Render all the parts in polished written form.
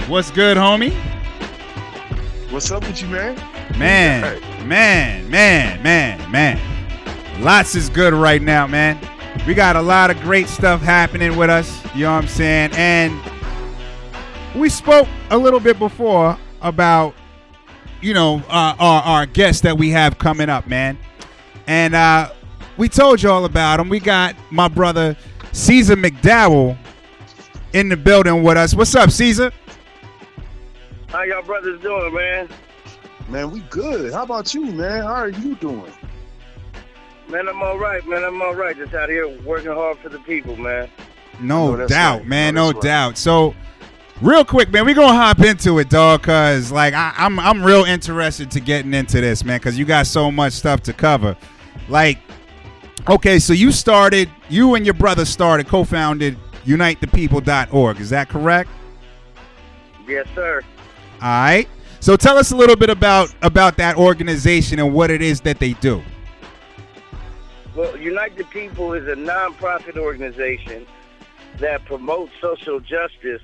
What's good, homie? What's up with you, man? Man. Lots is good right now, man. We got a lot of great stuff happening with us. You know what I'm saying? And we spoke a little bit before about, our guests that we have coming up, man. And we told you all about him. We got my brother Ceasar McDowell in the building with us. What's up, Ceasar? How y'all brothers doing, man? Man, we good. How about you, man? How are you doing? Man, I'm all right, man. I'm all right. Just out here working hard for the people, man. No doubt, man. No doubt. So, real quick, man, we gonna hop into it, dog, cause like I'm real interested to getting into this, man, cause you got so much stuff to cover. Like, okay, so you and your brother co-founded UniteThePeople.org. Is that correct? Yes, sir. All right. So tell us a little bit about that organization and what it is that they do. Well, Unite the People is a nonprofit organization that promotes social justice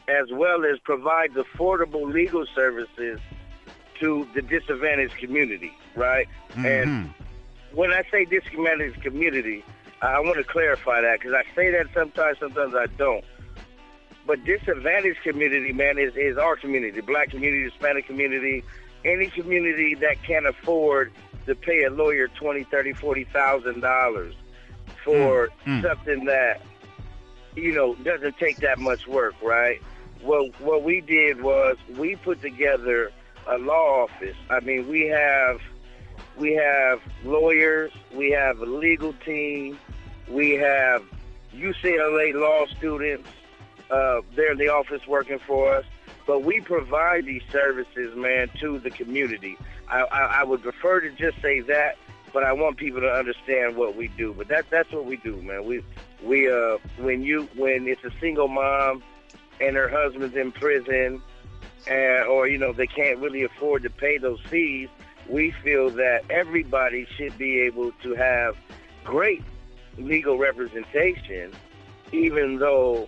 as well as provides affordable legal services to the disadvantaged community, right? Mm-hmm. And when I say disadvantaged community, I want to clarify that because I say that sometimes I don't. But disadvantaged community, man, is our community, Black community, Hispanic community, any community that can't afford to pay a lawyer $20,000, $30,000, $40,000 for something that, doesn't take that much work, right? Well, what we did was we put together a law office. I mean, we have lawyers, we have a legal team, we have UCLA law students. They're in the office working for us, but we provide these services, man, to the community. I would prefer to just say that, but I want people to understand what we do. But that's what we do, man. We when it's a single mom and her husband's in prison, or they can't really afford to pay those fees, we feel that everybody should be able to have great legal representation, even though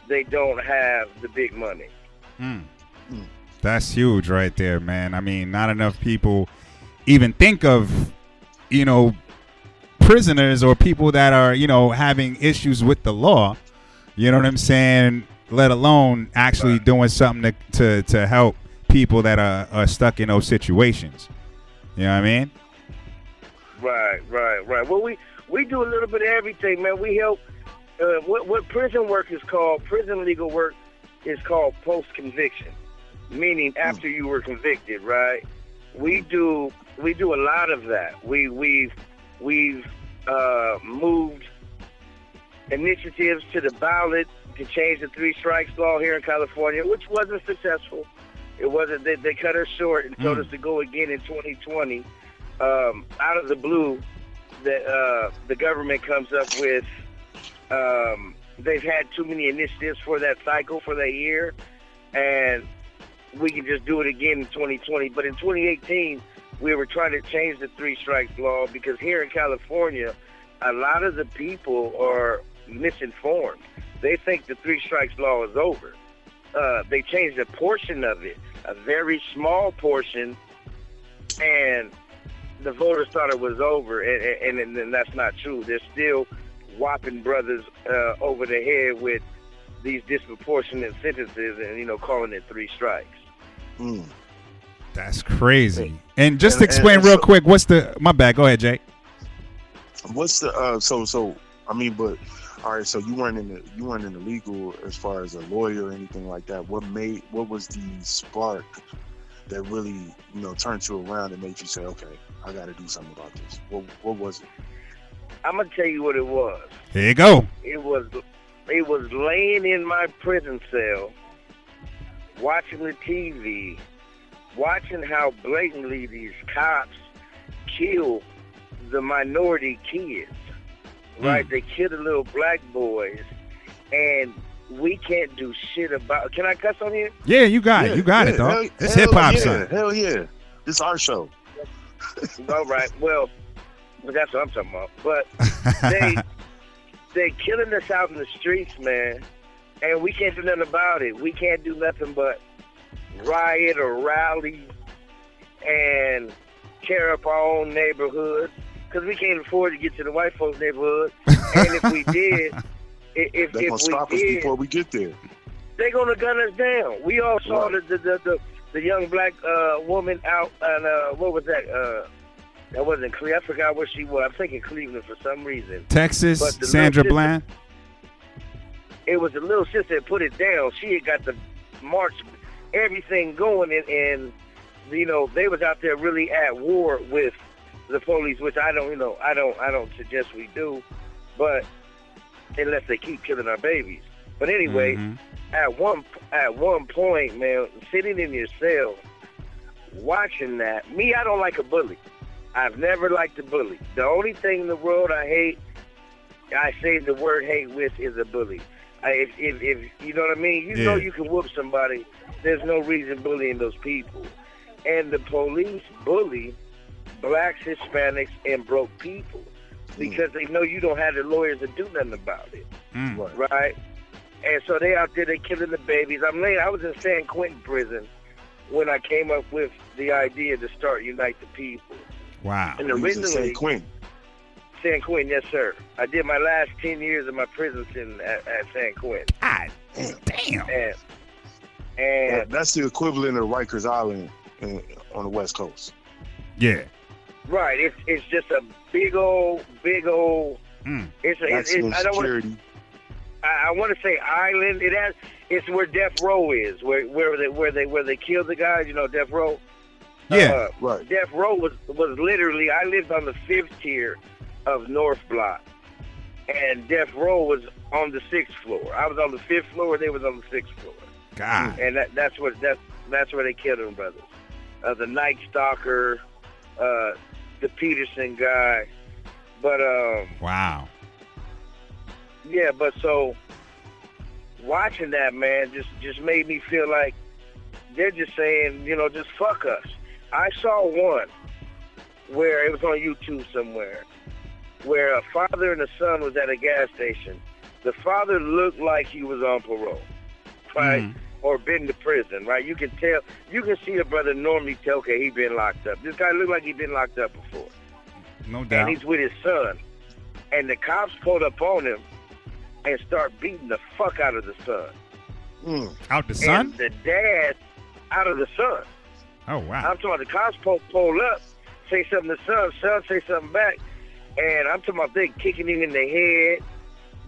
they don't have the big money. That's huge right there, man. I mean, not enough people even think of, prisoners or people that are, having issues with the law. You know what I'm saying? Let alone actually doing something to help people that are stuck in those situations. You know what I mean? Right. Well, we do a little bit of everything, man. We help. What prison work is called, prison legal work is called post-conviction, meaning after you were convicted, right? We do a lot of that. We've moved initiatives to the ballot to change the 3 strikes law here in California, which wasn't successful. It wasn't. They cut us short and told us to go again in 2020. Out of the blue, the government comes up with. They've had too many initiatives for that cycle, for that year, and we can just do it again in 2020. But in 2018, we were trying to change the 3 strikes law because here in California, a lot of the people are misinformed. They think the 3 strikes law is over. They changed a portion of it, a very small portion, and the voters thought it was over, and that's not true. There's still whopping brothers over the head with these disproportionate sentences and calling it 3 strikes. That's crazy. And just explain real quick, what's the my bad, go ahead, Jay. What's the but all right, so you weren't in the legal as far as a lawyer or anything like that. What was the spark that really, turned you around and made you say, okay, I got to do something about this? What was it? I'm gonna tell you what it was. Here you go. It was laying in my prison cell, watching the TV, watching how blatantly these cops kill the minority kids. Right? They kill the little black boys, and we can't do shit about. Can I cuss on here? Yeah, you got it. You got it, dog. It's hip hop, son. Hell yeah. This is our show. All right. Well, that's what I'm talking about. But they killing us out in the streets, man. and we can't do nothing about it. We can't do nothing but riot or rally and tear up our own neighborhoods because we can't afford to get to the white folks' neighborhood. And if we did, if They're gonna stop us before we get there. they're gonna gun us down. We all saw the young black woman out on what was that? That wasn't Cleveland. I forgot where she was. I'm thinking Cleveland for some reason. Texas, Sandra Bland. It was the little sister that put it down. She had got the march, everything going, and you know they was out there really at war with the police, which I don't suggest we do, but unless they keep killing our babies. But anyway, at one point, man, sitting in your cell, watching that. Me, I don't like a bully. I've never liked a bully. The only thing in the world I hate, I say the word hate with, is a bully. If you know what I mean, you know you can whoop somebody. There's no reason bullying those people. And the police bully blacks, Hispanics, and broke people because they know you don't have the lawyers to do nothing about it, right? And so they out there, they killing the babies. I was in San Quentin prison when I came up with the idea to start Unite the People. Wow. And originally, San Quentin, yes, sir. I did my last 10 years of my prison sentence at San Quentin. God damn. And that's the equivalent of Rikers Island on the West Coast. Yeah. Right. It's just a big old. It's I don't want. I want to say island. It's where death row is, where they kill the guys. You know, death row. Yeah, right. Death row was literally. I lived on the 5th tier of North Block, and death row was on the 6th floor. I was on the 5th floor. They was on the 6th floor. God. And that's where they killed them brothers. The Night Stalker, the Peterson guy, but wow. Yeah, but so watching that, man, just made me feel like they're just saying, you know, just fuck us. I saw one where it was on YouTube somewhere, where a father and a son was at a gas station. The father looked like he was on parole, right, or been to prison, right. You can tell, you can see a brother normally tell, okay, he been locked up. This guy looked like he been locked up before. No doubt. And he's with his son, and the cops pulled up on him and start beating the fuck out of the son. Out the son? And the dad out of the son. Oh, wow. I'm talking about the cops pull up, say something to son say something back, and I'm talking about they kicking him in the head,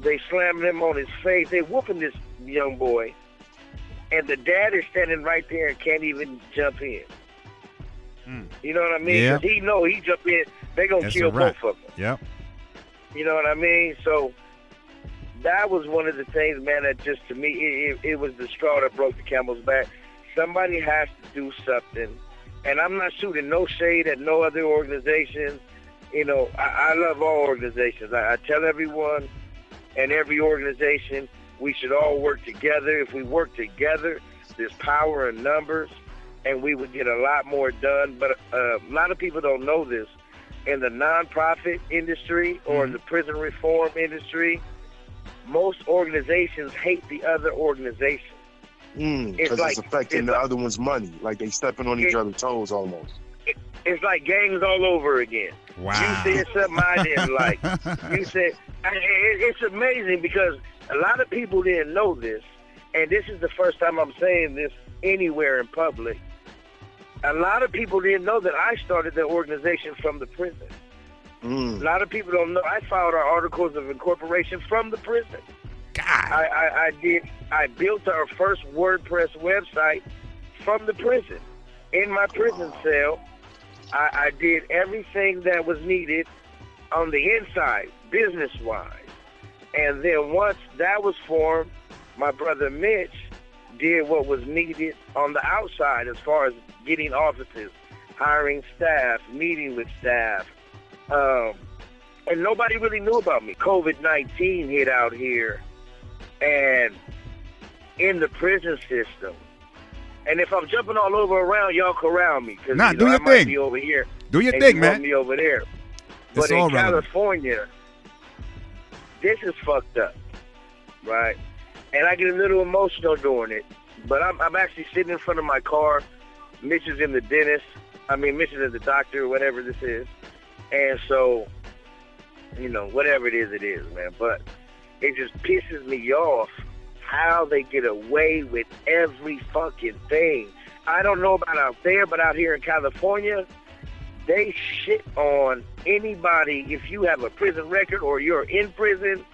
they slamming him on his face, they whooping this young boy, and the dad is standing right there and can't even jump in. You know what I mean? Yeah. Because he know he jump in, they gonna kill both of them. Yep. You know what I mean? So that was one of the things, man, that just to me, it was the straw that broke the camel's back. Somebody has to do something. And I'm not shooting no shade at no other organization. You know, I love all organizations. I tell everyone and every organization we should all work together. If we work together, there's power in numbers, and we would get a lot more done. But a lot of people don't know this. In the nonprofit industry or in the prison reform industry, most organizations hate the other organization. Because it's affecting the other one's money. Like they stepping on each other's toes almost. It's like gangs all over again. Wow. You said something I didn't like. You said, it's amazing because a lot of people didn't know this, and this is the first time I'm saying this anywhere in public. A lot of people didn't know that I started the organization from the prison. A lot of people don't know. I filed our articles of incorporation from the prison. God. I built our first WordPress website from the prison. In my prison cell, I did everything that was needed on the inside, business-wise. And then once that was formed, my brother Mitch did what was needed on the outside as far as getting offices, hiring staff, meeting with staff. And nobody really knew about me. COVID-19 hit out here. And in the prison system. And if I'm jumping all over around, y'all corral me. Cause, do your I thing. might be over here. Do your thing, man. Me over there. But It's in all relevant. California, this is fucked up, right? and I get a little emotional doing it. But I'm actually sitting in front of my car. Mitch is in the dentist. Mitch is at the doctor, whatever this is. And so, whatever it is, man. But it just pisses me off how they get away with every fucking thing. I don't know about out there, but out here in California, they shit on anybody if you have a prison record or you're in prison.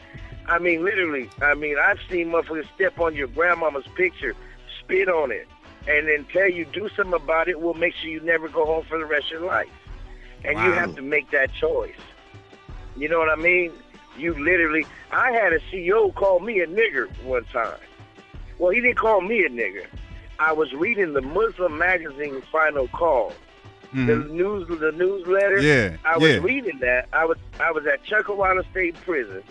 Literally. I've seen motherfuckers step on your grandmama's picture, spit on it, and then tell you do something about it. We'll make sure you never go home for the rest of your life. And Wow. you have to make that choice. You know what I mean? You literally, I had a CEO call me a nigger one time. Well, he didn't call me a nigger. I was reading the Muslim magazine Final Call, the newsletter. Yeah, I was reading that. I was at Chuckawalla State Prison,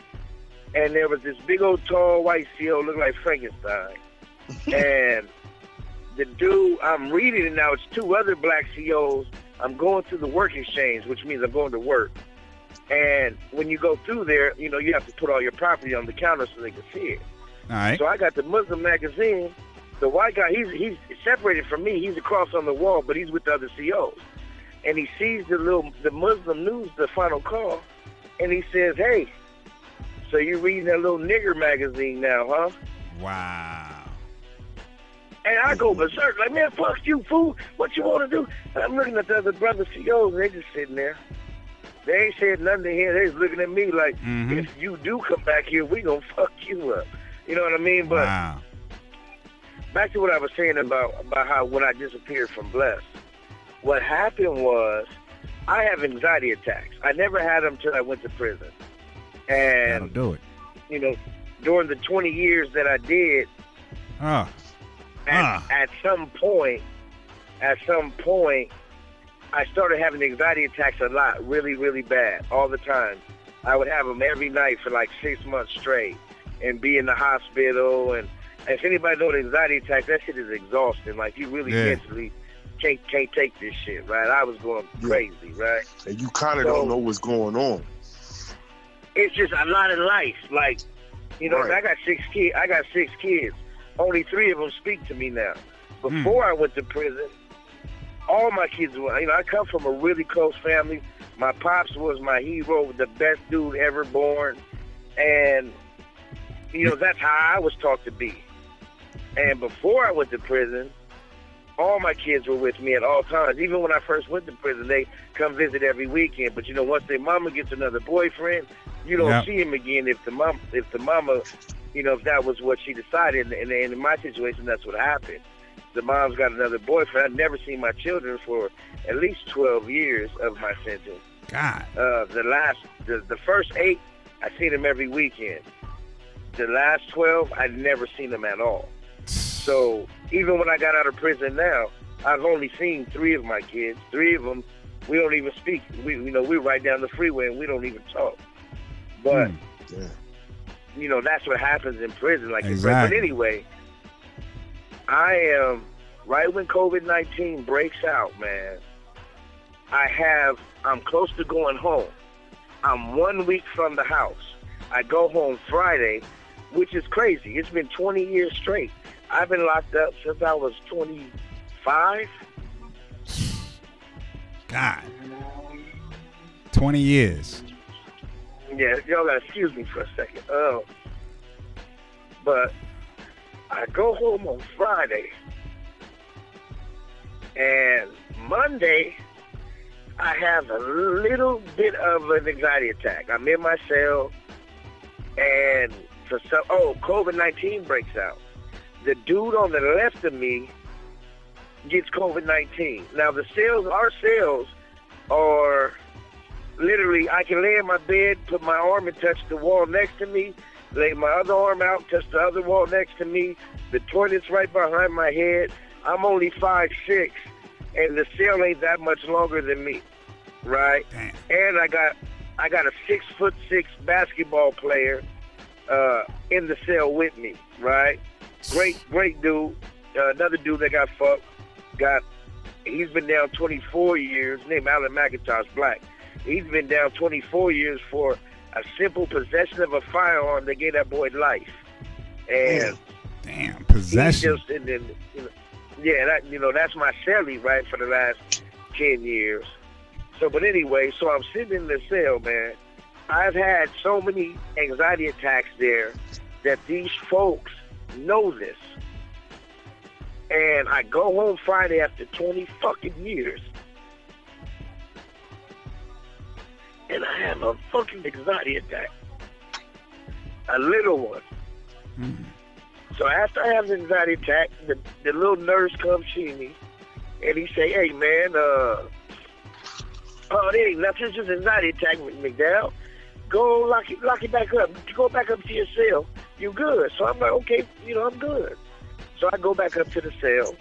and there was this big old tall white CO looking like Frankenstein. And the dude, I'm reading it now, it's two other black COs. I'm going through the work exchange, which means I'm going to work. And when you go through there, you have to put all your property on the counter so they can see it. All right. So I got the Muslim magazine. The white guy, he's separated from me. He's across on the wall, but he's with the other COs. And he sees the Muslim news, the Final Call, and he says, "Hey, so you're reading that little nigger magazine now, huh?" Wow. And I go berserk, like, "Man, fuck you, fool. What you want to do?" And I'm looking at the other brother COs, and they just sitting there. They ain't said nothing to him. They just looking at me like, if you do come back here, we gonna fuck you up. You know what I mean? But wow. Back to what I was saying about how when I disappeared from Bless, what happened was I have anxiety attacks. I never had them until I went to prison. And That'll do it. During the 20 years that I did, at some point, I started having anxiety attacks a lot, really, really bad, all the time. I would have them every night for like 6 months straight and be in the hospital. And if anybody knows anxiety attacks, that shit is exhausting. Like, you really mentally can't take this shit, right? I was going crazy, right? And you kind of don't know what's going on. It's just a lot of life. Like, right. I got 6 kids. Only 3 of them speak to me now. Before I went to prison, all my kids were, I come from a really close family. My pops was my hero, the best dude ever born. And, that's how I was taught to be. And before I went to prison, all my kids were with me at all times. Even when I first went to prison, they come visit every weekend. But, once their mama gets another boyfriend, you don't see him again if the mama, if that was what she decided. And in my situation, that's what happened. The mom's got another boyfriend. I've never seen my children for at least 12 years of my sentence. God. The first 8, I seen them every weekend. The last 12, I'd never seen them at all. So even when I got out of prison now, I've only seen 3 of my kids. 3 of them, we don't even speak. We're right down the freeway and we don't even talk. But, that's what happens in prison. Like, exactly. But anyway, I am, right when COVID-19 breaks out, man, I'm close to going home. I'm 1 week from the house. I go home Friday, which is crazy. It's been 20 years straight. I've been locked up since I was 25. God. 20 years. Yeah, y'all gotta excuse me for a second. But I go home on Friday, and Monday, I have a little bit of an anxiety attack. I'm in my cell, and COVID-19 breaks out. The dude on the left of me gets COVID-19. Now, our cells are literally, I can lay in my bed, put my arm and touch the wall next to me, lay my other arm out, touch the other wall next to me. The toilet's right behind my head. I'm only 5'6", and the cell ain't that much longer than me, right? Damn. And I got a 6'6" basketball player in the cell with me, right? Great dude. Another dude that got fucked. He's been down 24 years. Named Alan McIntosh, black. He's been down 24 years for a simple possession of a firearm that gave that boy life. And damn, possession. Just, and then, that's my cellie, right, for the last 10 years. So, but anyway, so I'm sitting in the cell, man. I've had so many anxiety attacks there that these folks know this. And I go home Friday after 20 fucking years. And I have a fucking anxiety attack. A little one. Mm. So after I have an anxiety attack, the little nurse comes see me. And he say, hey, man, it ain't nothing. It's just an anxiety attack, McDowell. Go lock it back up. Go back up to your cell. You good. So I'm like, okay, I'm good. So I go back up to the cell,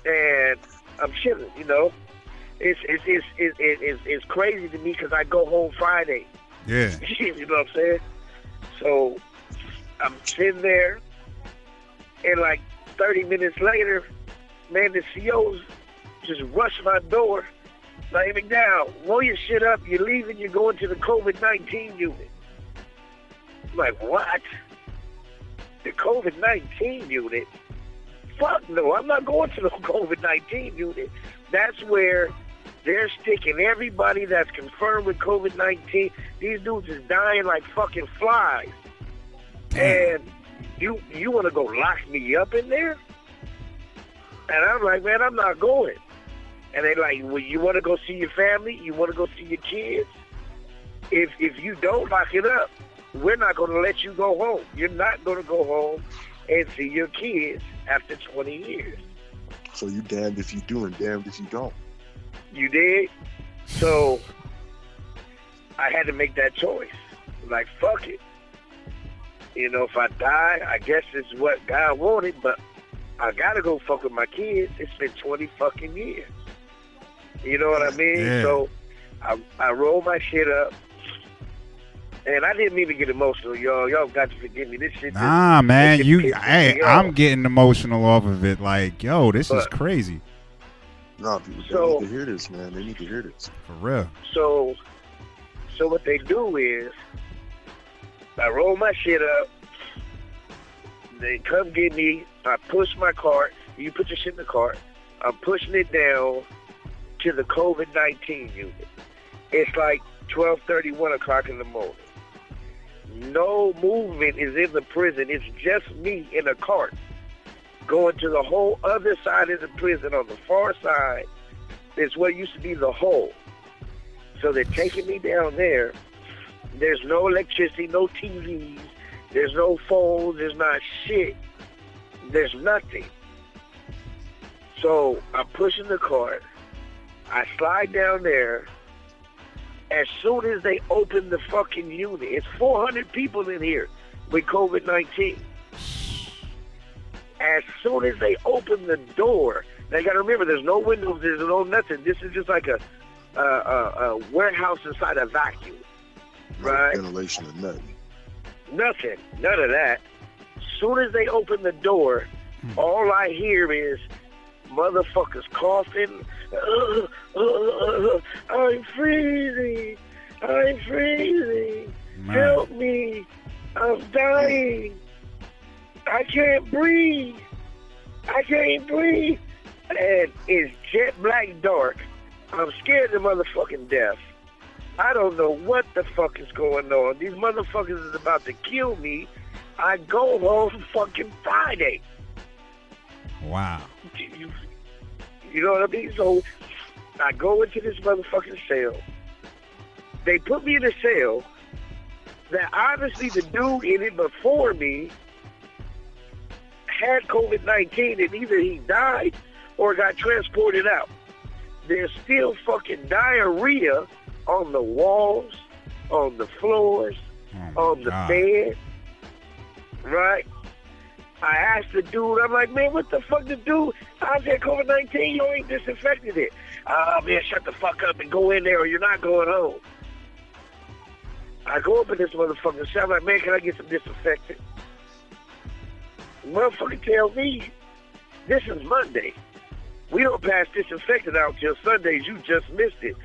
and I'm chilling. It's crazy to me because I go home Friday. Yeah. You know what I'm saying? So I'm sitting there, and like 30 minutes later, man, the COs just rush my door. Like, McDowell, roll your shit up. You're leaving. You're going to the COVID-19 unit. I'm like, what? The COVID-19 unit? Fuck no, I'm not going to the COVID-19 unit. That's where they're sticking everybody that's confirmed with COVID-19. These dudes is dying like fucking flies. Damn. And you want to go lock me up in there? And I'm like, man, I'm not going. And they like, well, you want to go see your family? You want to go see your kids? If you don't lock it up, we're not going to let you go home. You're not going to go home and see your kids after 20 years. So you damned if you do and damned if you don't. You did? So I had to make that choice. Like, fuck it. If I die, I guess it's what God wanted, but I got to go fuck with my kids. It's been 20 fucking years. You know what I mean? Yeah. So I rolled my shit up. And I didn't mean to get emotional, y'all. Y'all got to forgive me. This shit. Nah, man. I'm getting emotional off of it. Like, yo, this is crazy. No, people need to hear this, man. They need to hear this. For real. So what they do is, I roll my shit up. They come get me. I push my cart. You put your shit in the cart. I'm pushing it down to the COVID-19 unit. It's like 12:30, 1 o'clock in the morning. No movement is in the prison. It's just me in a cart going to the whole other side of the prison. On the far side is what used to be the hole. So they're taking me down there. There's no electricity, no TVs. There's no phones. There's not shit. There's nothing. So I'm pushing the cart. I slide down there. As soon as they open the fucking unit, it's 400 people in here with COVID-19. As soon as they open the door, they got to remember, there's no windows, there's no nothing. This is just like a warehouse inside a vacuum, right? No ventilation or nothing. Nothing, none of that. As soon as they open the door, all I hear is motherfuckers coughing. I'm freezing. I'm freezing. Man. Help me. I'm dying. I can't breathe. I can't breathe. And it's jet black dark. I'm scared to motherfucking death. I don't know what the fuck is going on. These motherfuckers is about to kill me. I go home fucking Friday. Wow. You know what I mean? So I go into this motherfucking cell. They put me in a cell that obviously the dude in it before me had COVID-19 and either he died or got transported out. There's still fucking diarrhea on the walls, on the floors, on the bed, right? I asked the dude, I'm like, man, what the fuck the dude? I said, COVID-19, you ain't disinfected it. Man, shut the fuck up and go in there or you're not going home. I go up in this motherfucking cell, I'm like, man, can I get some disinfectant? The motherfucker tell me, this is Monday. We don't pass disinfectant out till Sundays. You just missed it.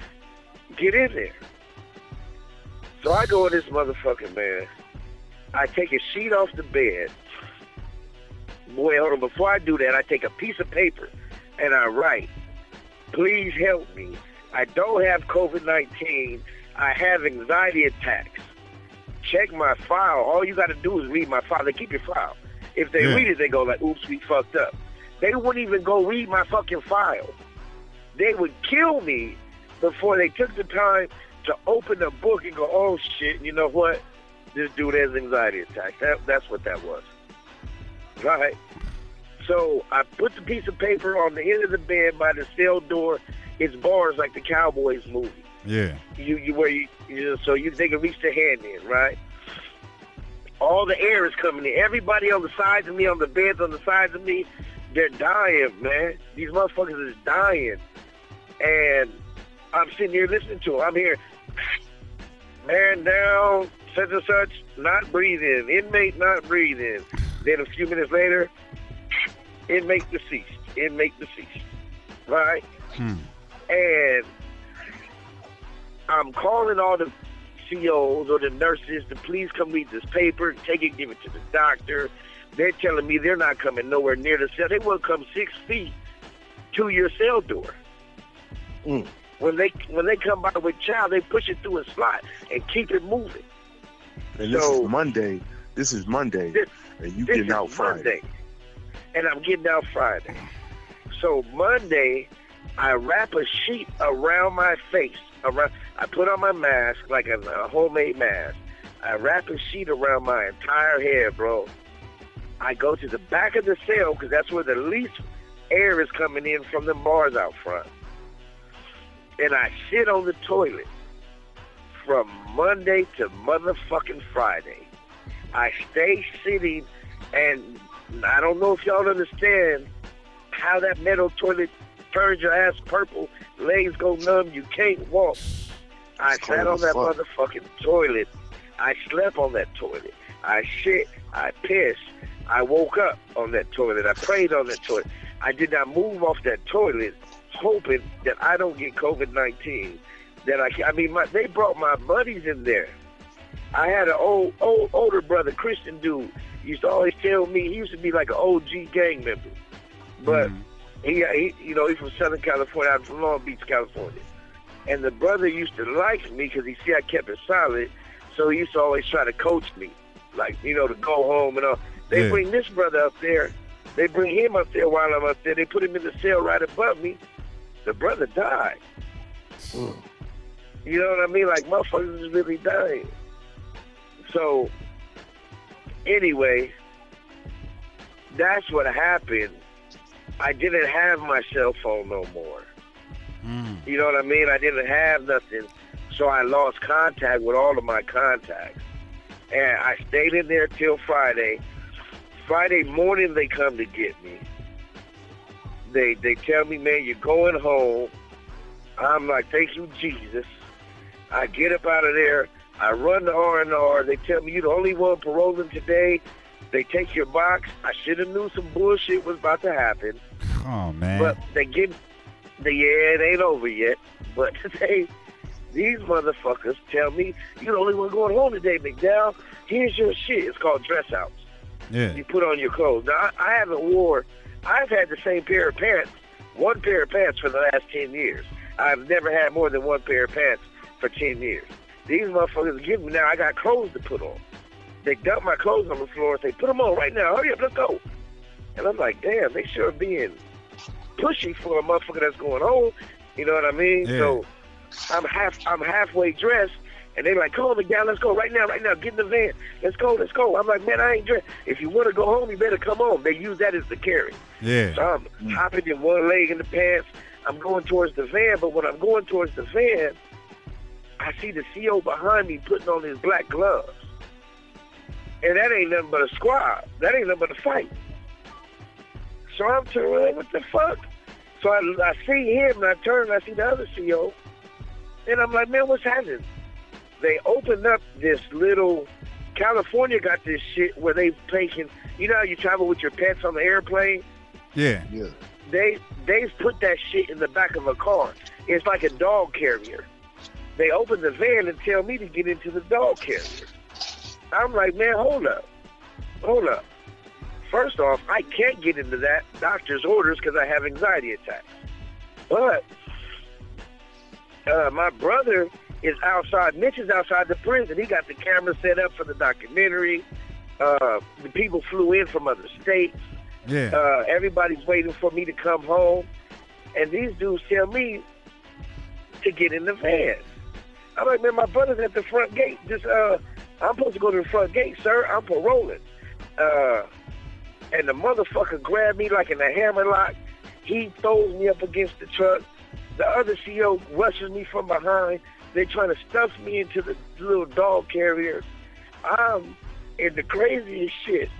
Get in there. So I go in this motherfucking, man. I take a sheet off the bed. Boy, hold on. Before I do that, I take a piece of paper and I write, please help me. I don't have COVID-19. I have anxiety attacks. Check my file. All you got to do is read my file. They keep your file. If they read it, they go like, oops, we fucked up. They wouldn't even go read my fucking file. They would kill me before they took the time to open the book and go, oh, shit, you know what? This dude has anxiety attacks. That's what that was. Right? So I put the piece of paper on the end of the bed by the cell door. It's bars like the Cowboys movie. Yeah. So they can reach their hand in, right? All the air is coming in. Everybody on the sides of me, on the beds on the sides of me, they're dying, man. These motherfuckers is dying. And I'm sitting here listening to them. I'm here, man down, such and such, not breathing. Inmate not breathing. Then a few minutes later, inmate deceased. Inmate deceased. Right? And I'm calling all the COs or the nurses to please come read this paper, take it, give it to the doctor. They're telling me they're not coming nowhere near the cell. They won't come 6 feet to your cell door. When they come by with child, they push it through a slot and keep it moving. And this is Monday. And you getting out Friday. And I'm getting out Friday. So Monday, I wrap a sheet around my face. I put on my mask, like a homemade mask. I wrap a sheet around my entire head, bro. I go to the back of the cell because that's where the least air is coming in from the bars out front. And I sit on the toilet from Monday to motherfucking Friday. I stay sitting, and I don't know if y'all understand how that metal toilet turns your ass purple, legs go numb, you can't walk. I sat on that motherfucking toilet. I slept on that toilet. I shit, I pissed. I woke up on that toilet. I prayed on that toilet. I did not move off that toilet hoping that I don't get COVID-19. They brought my buddies in there. I had an older brother, Christian dude, used to always tell me, he used to be like an OG gang member. But he's from Southern California. I'm from Long Beach, California. And the brother used to like me because he see I kept it solid. So he used to always try to coach me, like, to go home and all. They bring this brother up there. They bring him up there while I'm up there. They put him in the cell right above me. The brother died. You know what I mean? Like, motherfuckers is really dying. So, anyway, that's what happened. I didn't have my cell phone no more. You know what I mean? I didn't have nothing. So I lost contact with all of my contacts. And I stayed in there till Friday. Friday morning, they come to get me. They tell me, man, you're going home. I'm like, thank you, Jesus. I get up out of there. I run to R&R. They tell me, you're the only one paroling today. They take your box. I should have knew some bullshit was about to happen. Oh, man. But it ain't over yet. But these motherfuckers tell me, you're the only one going home today, McDowell. Here's your shit. It's called dress outs. Yeah. You put on your clothes. Now, I've had the same pair of pants, one pair of pants for the last 10 years. I've never had more than one pair of pants for 10 years. These motherfuckers give me now, I got clothes to put on. They dump my clothes on the floor and say, put them on right now. Hurry up, let's go. And I'm like, damn, they sure being pushy for a motherfucker that's going home. You know what I mean? Yeah. So I'm halfway dressed. And they're like, come on, McDowell, let's go right now, get in the van. Let's go. I'm like, man, I ain't dressed. If you want to go home, you better come on. They use that as the carry. Yeah. So I'm hopping in one leg in the pants. I'm going towards the van, but when I'm going towards the van, I see the CO behind me putting on his black gloves. And that ain't nothing but a squad. That ain't nothing but a fight. So I'm turning, what the fuck? So I see him, and I turn, and I see the other CO. And I'm like, man, what's happening? They opened up this little, California got this shit where they've taken, you know how you travel with your pets on the airplane? Yeah. They've put that shit in the back of a car. It's like a dog carrier. They open the van and tell me to get into the dog carrier. I'm like, man, hold up. first off, I can't get into that doctor's orders because I have anxiety attacks. But my brother is outside. Mitch is outside the prison. He got the camera set up for the documentary. The people flew in from other states. Yeah. Everybody's waiting for me to come home. And these dudes tell me to get in the van. I'm like, man, my brother's at the front gate. I'm supposed to go to the front gate, sir. I'm paroling. And the motherfucker grabbed me like in a hammerlock. He throws me up against the truck. The other CO rushes me from behind. They're trying to stuff me into the little dog carrier. I'm in the craziest shit.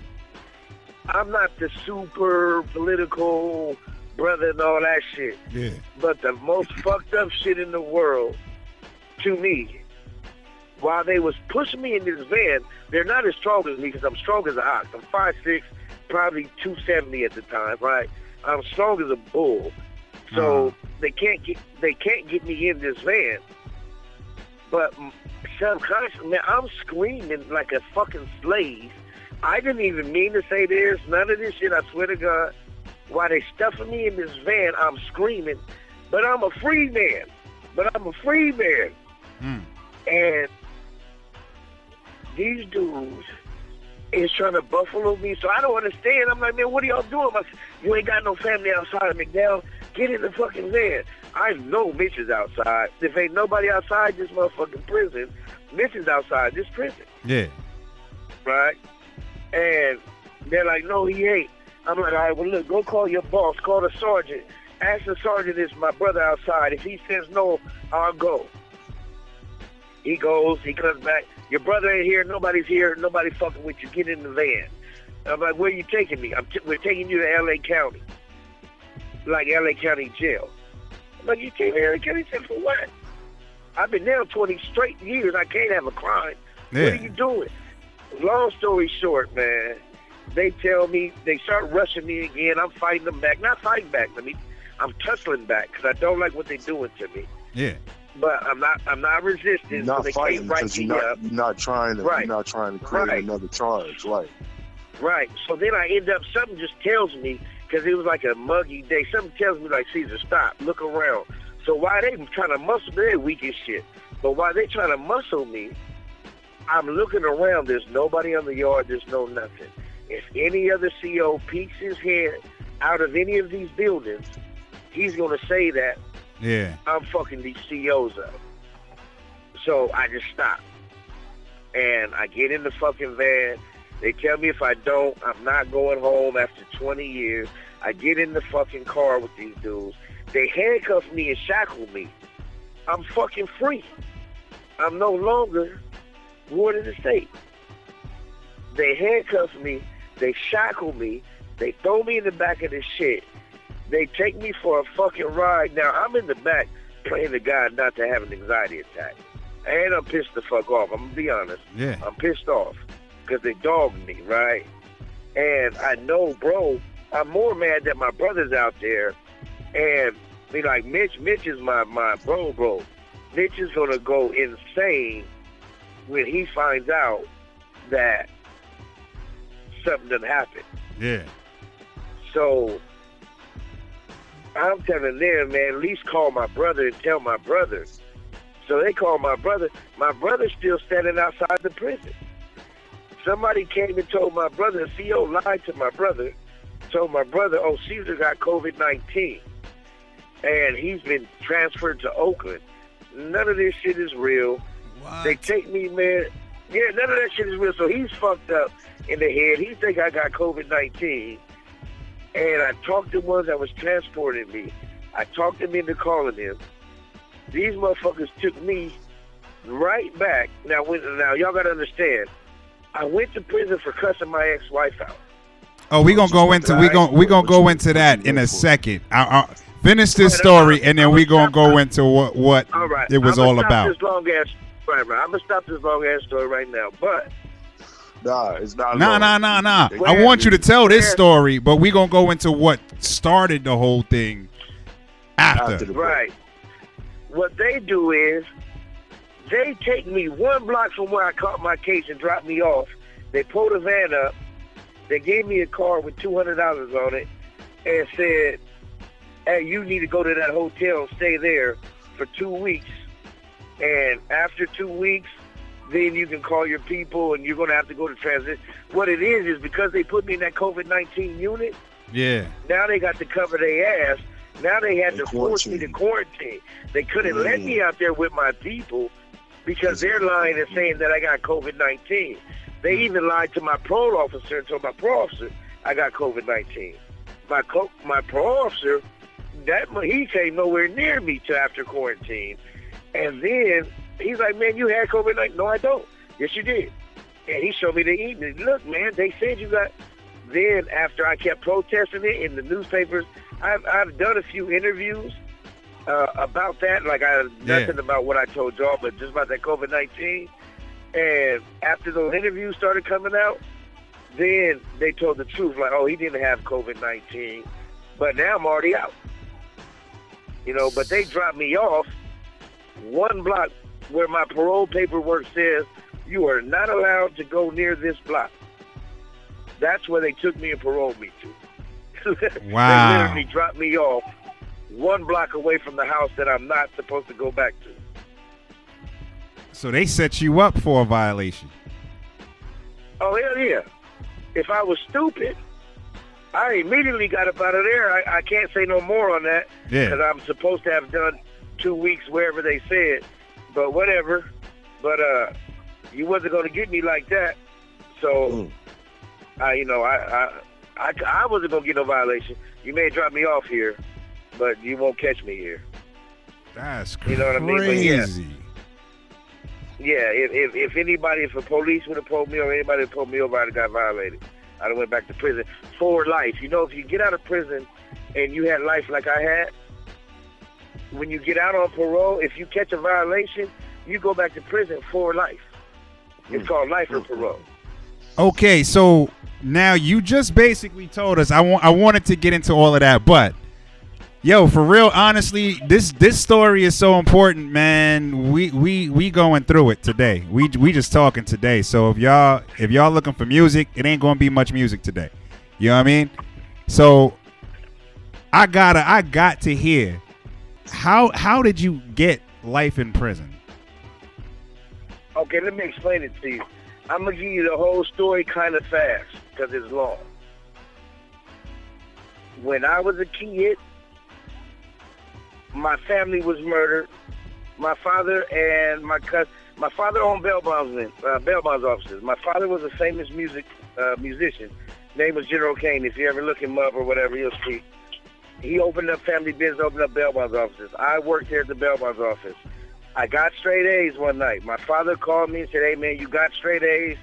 I'm not the super political brother and all that shit. Yeah. But the most fucked up shit in the world, to me, while they was pushing me in this van, they're not as strong as me because I'm strong as an ox. I'm 5'6", probably 270 at the time, right? I'm strong as a bull. So they can't get me in this van. But subconsciously, man, I'm screaming like a fucking slave. I didn't even mean to say this. None of this shit, I swear to God. While they stuffing me in this van, I'm screaming. But I'm a free man. And these dudes is trying to buffalo me, so I don't understand. I'm like, man, what are y'all doing? You ain't got no family outside of McDowell. Get in the fucking van. I know Mitch is outside. If ain't nobody outside this motherfucking prison, Mitch is outside this prison. Yeah. Right? And they're like, no, he ain't. I'm like, all right, well, look, go call your boss. Call the sergeant. Ask the sergeant, is my brother outside? If he says no, I'll go. He goes, he comes back. Your brother ain't here. Nobody's here. Nobody fucking with you. Get in the van. I'm like, where you taking me? We're taking you to L.A. County. Like L.A. County jail. I'm like, you take me to L.A. County jail for what? I've been there 20 straight years. I can't have a crime. Yeah. What are you doing? Long story short, man, they tell me, they start rushing me again. I'm fighting them back. Not fighting back. I'm tussling back because I don't like what they're doing to me. Yeah. But I'm not resisting. You're not so fighting because you're not trying to create another charge, right? Right. So then I end up, something just tells me, because it was like a muggy day, something tells me like, Ceasar, stop, look around. So while they trying to muscle, they're weak as shit. But while they trying to muscle me, I'm looking around. There's nobody on the yard. There's no nothing. If any other CO peeks his head out of any of these buildings, he's going to say that I'm fucking these COs up. So I just stop. And I get in the fucking van. They tell me if I don't, I'm not going home after 20 years. I get in the fucking car with these dudes. They handcuff me and shackle me. I'm fucking free. I'm no longer ward of the state. They handcuff me. They shackle me. They throw me in the back of this shit. They take me for a fucking ride. Now, I'm in the back praying to God not to have an anxiety attack. And I'm pissed the fuck off. I'm going to be honest. Yeah. I'm pissed off because they dogged me, right? And I know, bro, I'm more mad that my brother's out there. And be like, Mitch is my bro. Mitch is going to go insane when he finds out that something done happened. Yeah. So I'm telling them, man, at least call my brother and tell my brother. So they call my brother. My brother's still standing outside the prison. Somebody came and told my brother, the CO lied to my brother, told my brother, oh, Ceasar got COVID-19. And he's been transferred to Oakland. None of this shit is real. What? They take me, man. Yeah, none of that shit is real. So he's fucked up in the head. He think I got COVID-19. And I talked to ones that was transporting me. I talked them into calling him. These motherfuckers took me right back. Now y'all gotta understand. I went to prison for cussing my ex-wife out. Oh, we gonna go into go into that in a second. I'll finish this story and then we gonna go into what all right. it was all about. I'm gonna stop this long ass story right now, but. Nah, it's not. Nah. I want you to tell this story, but we gonna go into what started the whole thing after. Right. What they do is they take me 1 block from where I caught my case and drop me off. They pull the van up They gave me a card with $200 on it and said, hey, you need to go to that hotel, stay there for 2 weeks. And after 2 weeks, then you can call your people and you're going to have to go to transit. What it is because they put me in that COVID-19 unit. Yeah. Now they got to cover their ass. Now they had to force me to quarantine. They couldn't let me out there with my people because they're lying and saying that I got COVID-19. They even lied to my parole officer and told my parole officer I got COVID-19. My parole officer, he came nowhere near me till after quarantine. And then he's like, man, you had COVID-19. No, I don't. Yes, you did. And he showed me the email. Look, man, they said you got. Then after I kept protesting it in the newspapers, I've done a few interviews about that. Like nothing about what I told y'all, but just about that COVID-19. And after those interviews started coming out, then they told the truth. Like, oh, he didn't have COVID-19, but now I'm already out. But they dropped me off 1 block where my parole paperwork says you are not allowed to go near this block. That's where they took me and paroled me to. Wow. They literally dropped me off 1 block away from the house that I'm not supposed to go back to. So they set you up for a violation. Oh, hell yeah. If I was stupid, I immediately got up out of there. I can't say no more on that because I'm supposed to have done 2 weeks wherever they said. But whatever. But you wasn't going to get me like that. So, I wasn't going to get no violation. You may drop me off here, but you won't catch me here. That's crazy. You know what I mean? But yeah, if a police would have pulled me or anybody would pulled me over, I'd have got violated. I'd have went back to prison for life. If you get out of prison and you had life like I had, when you get out on parole, if you catch a violation, you go back to prison for life. It's called life or parole. Okay, so now you just basically told us I wanted to get into all of that, but yo, for real, honestly, this story is so important, man. We going through it today. We just talking today. So if y'all looking for music, it ain't gonna be much music today. You know what I mean? So I got to hear how did you get life in prison? Okay, let me explain it to you. I'm gonna give you the whole story kind of fast because it's long. When I was a kid, my family was murdered. My father and my cousin. My father owned bail bonds offices. My father was a famous musician. Name was General Kane. If you ever look him up or whatever, you'll see. He opened up family business, opened up bail bonds offices. I worked here at the bail bonds office. I got straight A's one night. My father called me and said, "Hey man, you got straight A's.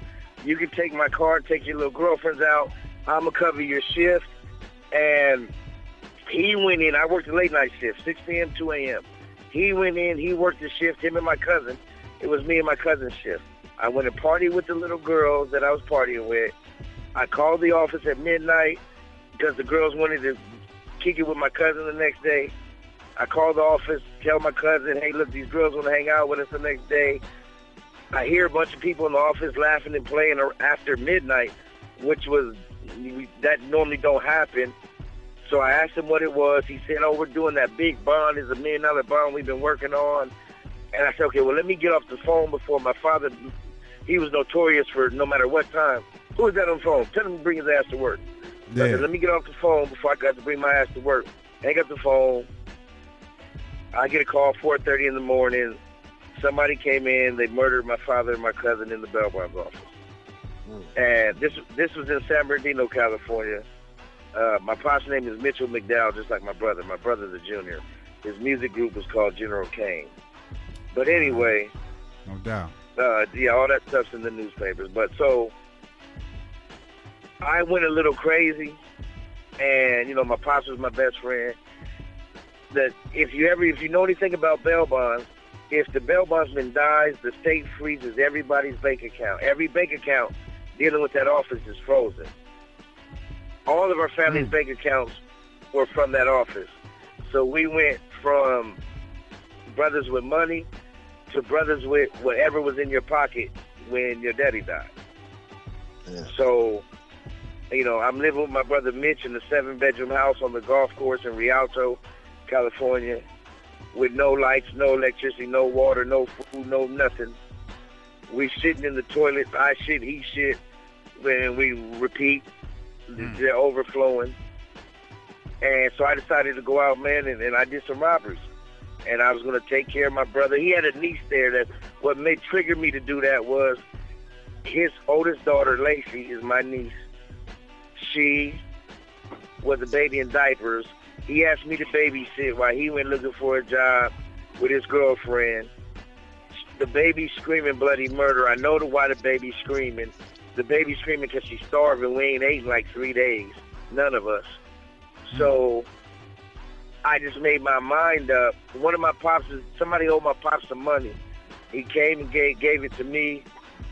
You can take my car, take your little girlfriends out. I'm gonna cover your shift." And he went in. I worked a late night shift, 6 p.m., 2 a.m. He went in. He worked the shift, him and my cousin. It was me and my cousin's shift. I went and partied with the little girls that I was partying with. I called the office at midnight because the girls wanted to kick it with my cousin the next day. I called the office, tell my cousin, hey, look, these girls want to hang out with us the next day. I hear a bunch of people in the office laughing and playing after midnight, that normally don't happen. So I asked him what it was. He said, oh, we're doing that big bond. It's $1 million bond we've been working on. And I said, okay, well, let me get off the phone before my father, he was notorious for no matter what time. Who is that on the phone? Tell him to bring his ass to work. Yeah. I said, let me get off the phone before I got to bring my ass to work. Hang up the phone. I get a call 4:30 in the morning. Somebody came in. They murdered my father and my cousin in the bail bonds office. And this was in San Bernardino, California. My pop's name is Mitchell McDowell, just like my brother. My brother's a junior. His music group was called General Kane. But anyway, no doubt. Yeah, all that stuff's in the newspapers. But so I went a little crazy, and my pops was my best friend. That if you know anything about bail bonds, if the bail bondsman dies, the state freezes everybody's bank account. Every bank account dealing with that office is frozen. All of our family's bank accounts were from that office. So we went from brothers with money to brothers with whatever was in your pocket when your daddy died. Yeah. So I'm living with my brother Mitch in a 7-bedroom house on the golf course in Rialto, California, with no lights, no electricity, no water, no food, no nothing. We sitting in the toilet, I shit, he shit, and we repeat. They're overflowing. And so I decided to go out, man, and I did some robberies. And I was going to take care of my brother. He had a niece there that what triggered me to do that was his oldest daughter, Lacey, is my niece. She was a baby in diapers. He asked me to babysit while he went looking for a job with his girlfriend. The baby screaming bloody murder. I know why the baby's screaming. The baby's screaming because she's starving. We ain't ate in like 3 days. None of us. So I just made my mind up. One of my pops, somebody owed my pops some money. He came and gave it to me.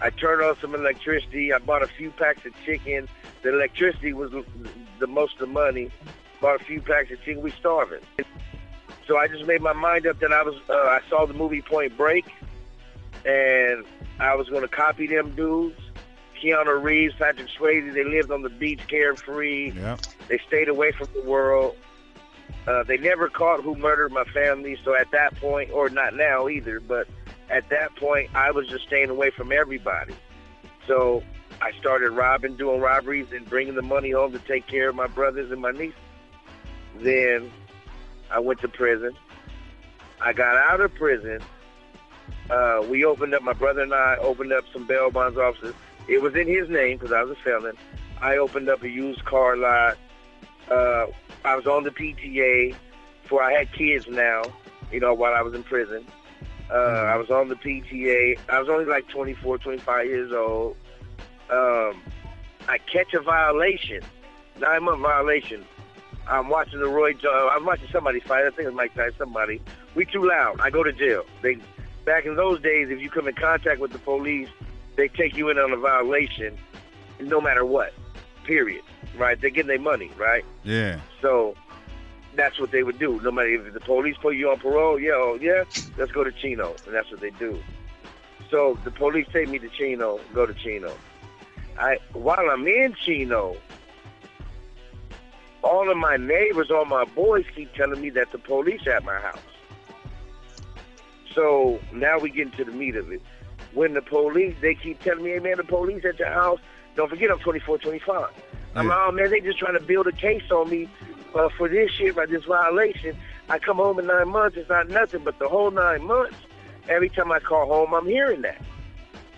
I turned on some electricity. I bought a few packs of chicken. The electricity was the most of the money. Bought a few packs of chicken. We starving. So I just made my mind up that I saw the movie Point Break, and I was going to copy them dudes. Keanu Reeves, Patrick Swayze, they lived on the beach carefree. Yep. They stayed away from the world. They never caught who murdered my family, so at that point, or not now either, but at that point, I was just staying away from everybody. So I started doing robberies and bringing the money home to take care of my brothers and my niece. Then I went to prison. I got out of prison. My brother and I opened up some bail bonds offices. It was in his name because I was a felon. I opened up a used car lot. I was on the PTA before I had kids now, while I was in prison. I was on the PTA. I was only like 24, 25 years old. I catch a violation, 9-month violation. I'm watching I'm watching somebody fight. I think it was Mike Tyson, somebody. We too loud. I go to jail. Back in those days, if you come in contact with the police, they take you in on a violation no matter what, period, right? They're getting their money, right? Yeah. So that's what they would do. No matter if the police put you on parole, yeah, let's go to Chino. And that's what they do. So the police take me to Chino, go to Chino. While I'm in Chino, all of my neighbors, all my boys keep telling me that the police at my house. So now we get into the meat of it. When the police, they keep telling me, hey man, the police at your house, don't forget I'm 24, 25. I'm like, oh man, they just trying to build a case on me for this shit, by this violation. I come home in 9 months, it's not nothing, but the whole 9 months, every time I call home, I'm hearing that.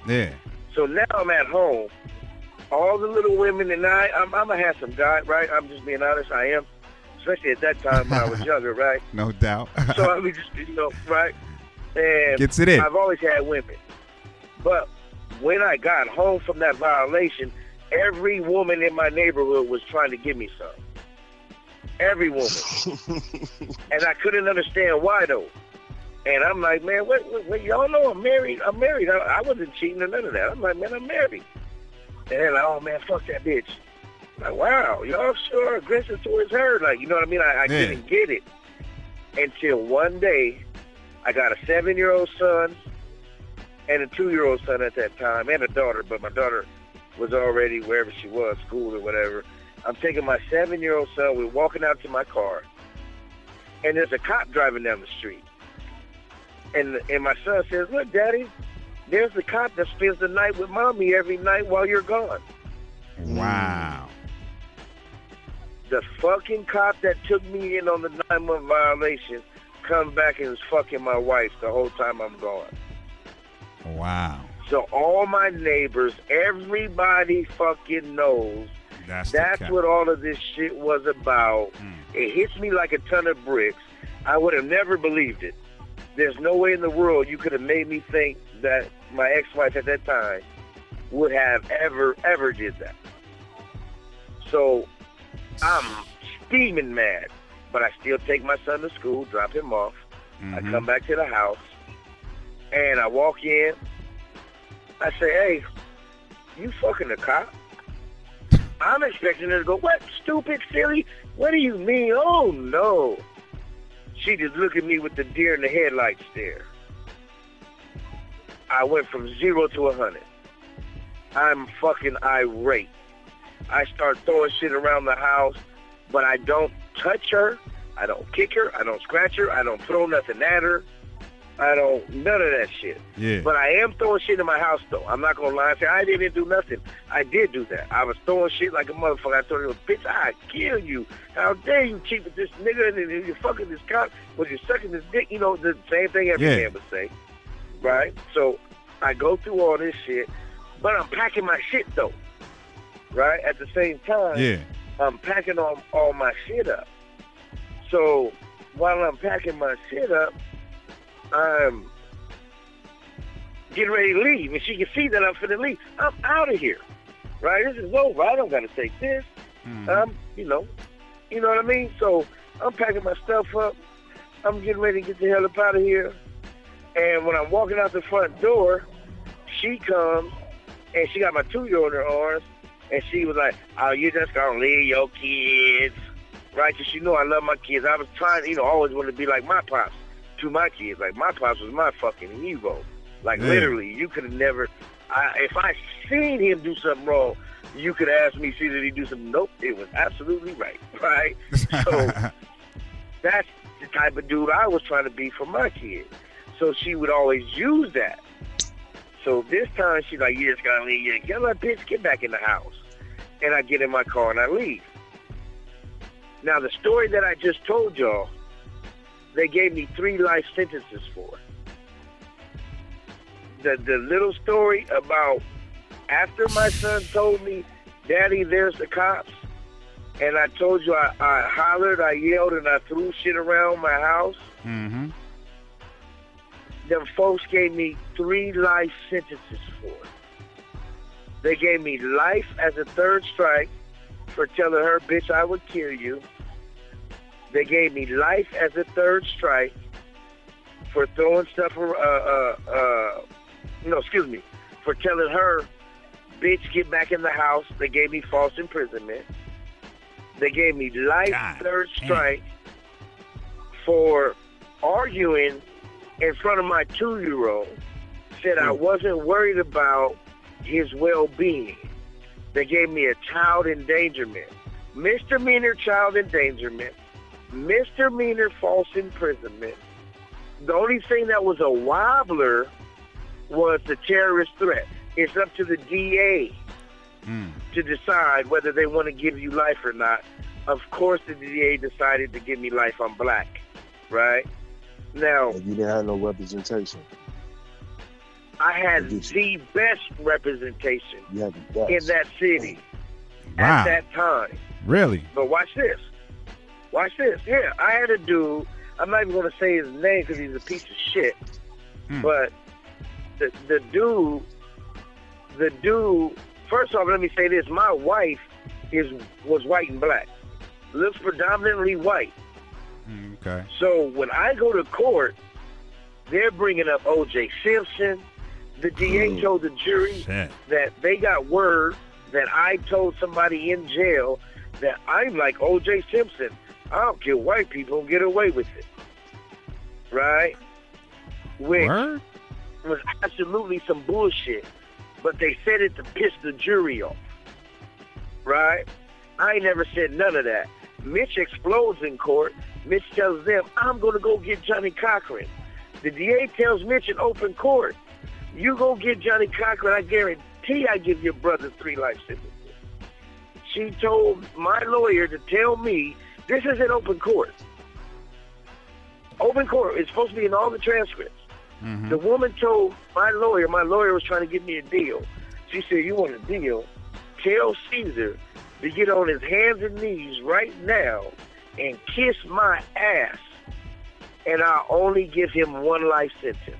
Yeah. So now I'm at home. All the little women, and I'm a handsome guy, right? I'm just being honest, I am. Especially at that time when I was younger, right? No doubt. So I mean, just, right? And gets it in. I've always had women. But when I got home from that violation, every woman in my neighborhood was trying to give me some. Every woman. And I couldn't understand why, though. And I'm like, man, what y'all know I'm married. I wasn't cheating or none of that. I'm like, man, I'm married. And they're like, oh, man, fuck that bitch. I'm like, wow, y'all sure aggressive towards her. Like, you know what I mean? I didn't get it. Until one day, I got a 7-year-old son and a 2-year-old son at that time, and a daughter, but my daughter was already wherever she was, school or whatever. I'm taking my 7-year-old son, we're walking out to my car, and there's a cop driving down the street. And my son says, look, Daddy, there's the cop that spends the night with Mommy every night while you're gone. Wow. The fucking cop that took me in on the 9-month violation come back and is fucking my wife the whole time I'm gone. Wow. So all my neighbors, everybody fucking knows that's what all of this shit was about. It hits me like a ton of bricks. I would have never believed it. There's no way in the world you could have made me think that my ex-wife at that time would have ever did that. So I'm steaming mad, but I still take my son to school, drop him off. I come back to the house, and I walk in. I say, hey, you fucking a cop? I'm expecting her to go, what, stupid, silly? What do you mean? Oh, no. She just looked at me with the deer in the headlights stare. I went from 0 to 100. I'm fucking irate. I start throwing shit around the house, but I don't touch her. I don't kick her. I don't scratch her. I don't throw nothing at her. I don't, none of that shit. Yeah. But I am throwing shit in my house, though. I'm not going to lie and say I didn't do nothing. I did do that. I was throwing shit like a motherfucker. I told him, bitch, I'd kill you. How dare you cheat with this nigga and you're fucking this cop when you're sucking this dick. You know, the same thing every man would say. Right? So I go through all this shit, but I'm packing my shit, though. Right? At the same time, I'm packing all my shit up. So while I'm packing my shit up, I'm getting ready to leave, and she can see that I'm finna leave. I'm out of here, right? This is over. I don't got to take this. You know what I mean? So I'm packing my stuff up. I'm getting ready to get the hell up out of here. And when I'm walking out the front door, she comes, and she got my 2-year-old in her arms, and she was like, "Oh, you just gonna leave your kids?" Right? Because she know I love my kids. I was trying, always wanted to be like my pops to my kids. Like, my pops was my fucking hero. Like, literally, you could have never... if I seen him do something wrong, you could ask me, see, did he do something? Nope, it was absolutely right, right? So, that's the type of dude I was trying to be for my kids. So she would always use that. So this time, she's like, "You just gotta leave. You get my bitch, get back in the house." And I get in my car and I leave. Now, the story that I just told y'all, they gave me 3 life sentences for. The little story about after my son told me, "Daddy, there's the cops," and I told you I hollered, I yelled, and I threw shit around my house. Mm-hmm. Them folks gave me 3 life sentences for. They gave me life as a 3rd strike for telling her, "Bitch, I would kill you." They gave me life as a 3rd strike for throwing stuff, for telling her, "Bitch, get back in the house." They gave me false imprisonment. They gave me life 3rd strike for arguing in front of my 2-year-old. Said I wasn't worried about his well-being. They gave me a child endangerment, misdemeanor child endangerment, misdemeanor false imprisonment. The only thing that was a wobbler was the terrorist threat. It's up to the DA to decide whether they want to give you life or not. Of course, the DA decided to give me life. I'm black, right? Now, and you didn't have no representation. I had the best representation in that city Wow. at that time. Really? But watch this. Watch this. Yeah, I had a dude. I'm not even going to say his name because he's a piece of shit. But the dude. First off, let me say this: my wife was white and black, looks predominantly white. Okay. So when I go to court, they're bringing up O.J. Simpson. The DA told the jury that they got word that I told somebody in jail that I'm like O.J. Simpson. I'll kill white people and get away with it. Right? Which was absolutely some bullshit. But they said it to piss the jury off. Right? I ain't never said none of that. Mitch explodes in court. Mitch tells them, "I'm going to go get Johnny Cochran." The DA tells Mitch in open court, "You go get Johnny Cochran. I guarantee I give your brother 3 life sentences." She told my lawyer to tell me, this is in open court. Open court. It's supposed to be in all the transcripts. The woman told my lawyer was trying to give me a deal. She said, "You want a deal? Tell Caesar to get on his hands and knees right now and kiss my ass, and I'll only give him 1 life sentence."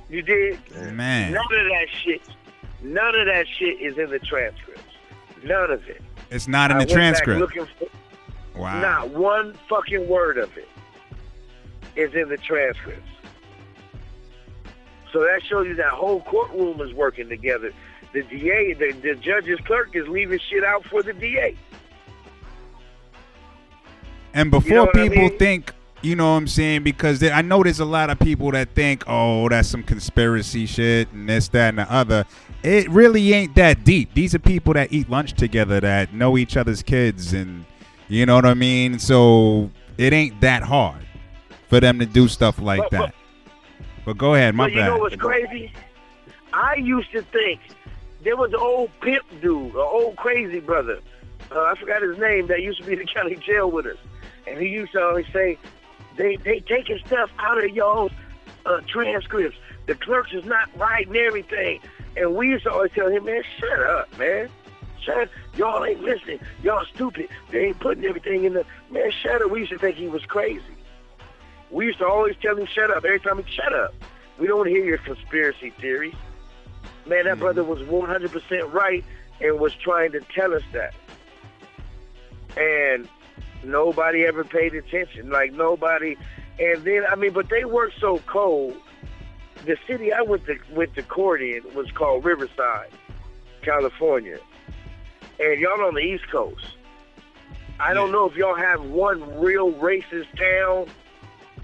You dig? Man. None of that shit is in the transcripts. None of it. It's not in the transcript. Wow. Not one fucking word of it is in the transcripts. So that shows you that whole courtroom is working together. The DA, the judge's clerk is leaving shit out for the DA. And before people think, You know what I'm saying? Because I know there's a lot of people that think, oh, that's some conspiracy shit and this, that, and the other. It really ain't that deep. These are people that eat lunch together, that know each other's kids, and you know what I mean? So it ain't that hard for them to do stuff like that. But go ahead, my bad. You know what's crazy? I used to think there was an old pimp dude, an old crazy brother. I forgot his name, that used to be in the county jail with us. And he used to always say, they taking stuff out of y'all's transcripts. The clerks is not writing everything. And we used to always tell him, man, shut up, man. Shut, y'all ain't listening. Y'all stupid. They ain't putting everything in the, man, shut up. We used to think he was crazy. We used to always tell him, shut up. Every time he shut up. We don't want to hear your conspiracy theories. Man, that brother was 100% right and was trying to tell us that. And nobody ever paid attention. Like, nobody. And then, I mean, but they worked so cold. The city I went to court in was called Riverside, California. And y'all on the East Coast. I don't know if y'all have one real racist town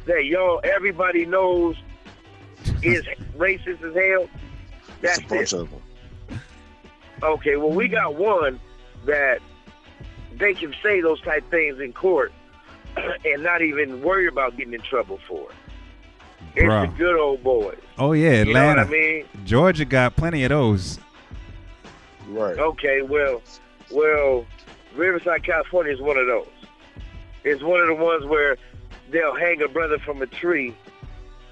that everybody knows is racist as hell. That's a bunch of them. Okay, well, we got one that they can say those type things in court and not even worry about getting in trouble for it. It's the good old boys. Oh, yeah, Atlanta. You know what I mean? Georgia got plenty of those. Right. Okay, well, Riverside, California is one of those. It's one of the ones where they'll hang a brother from a tree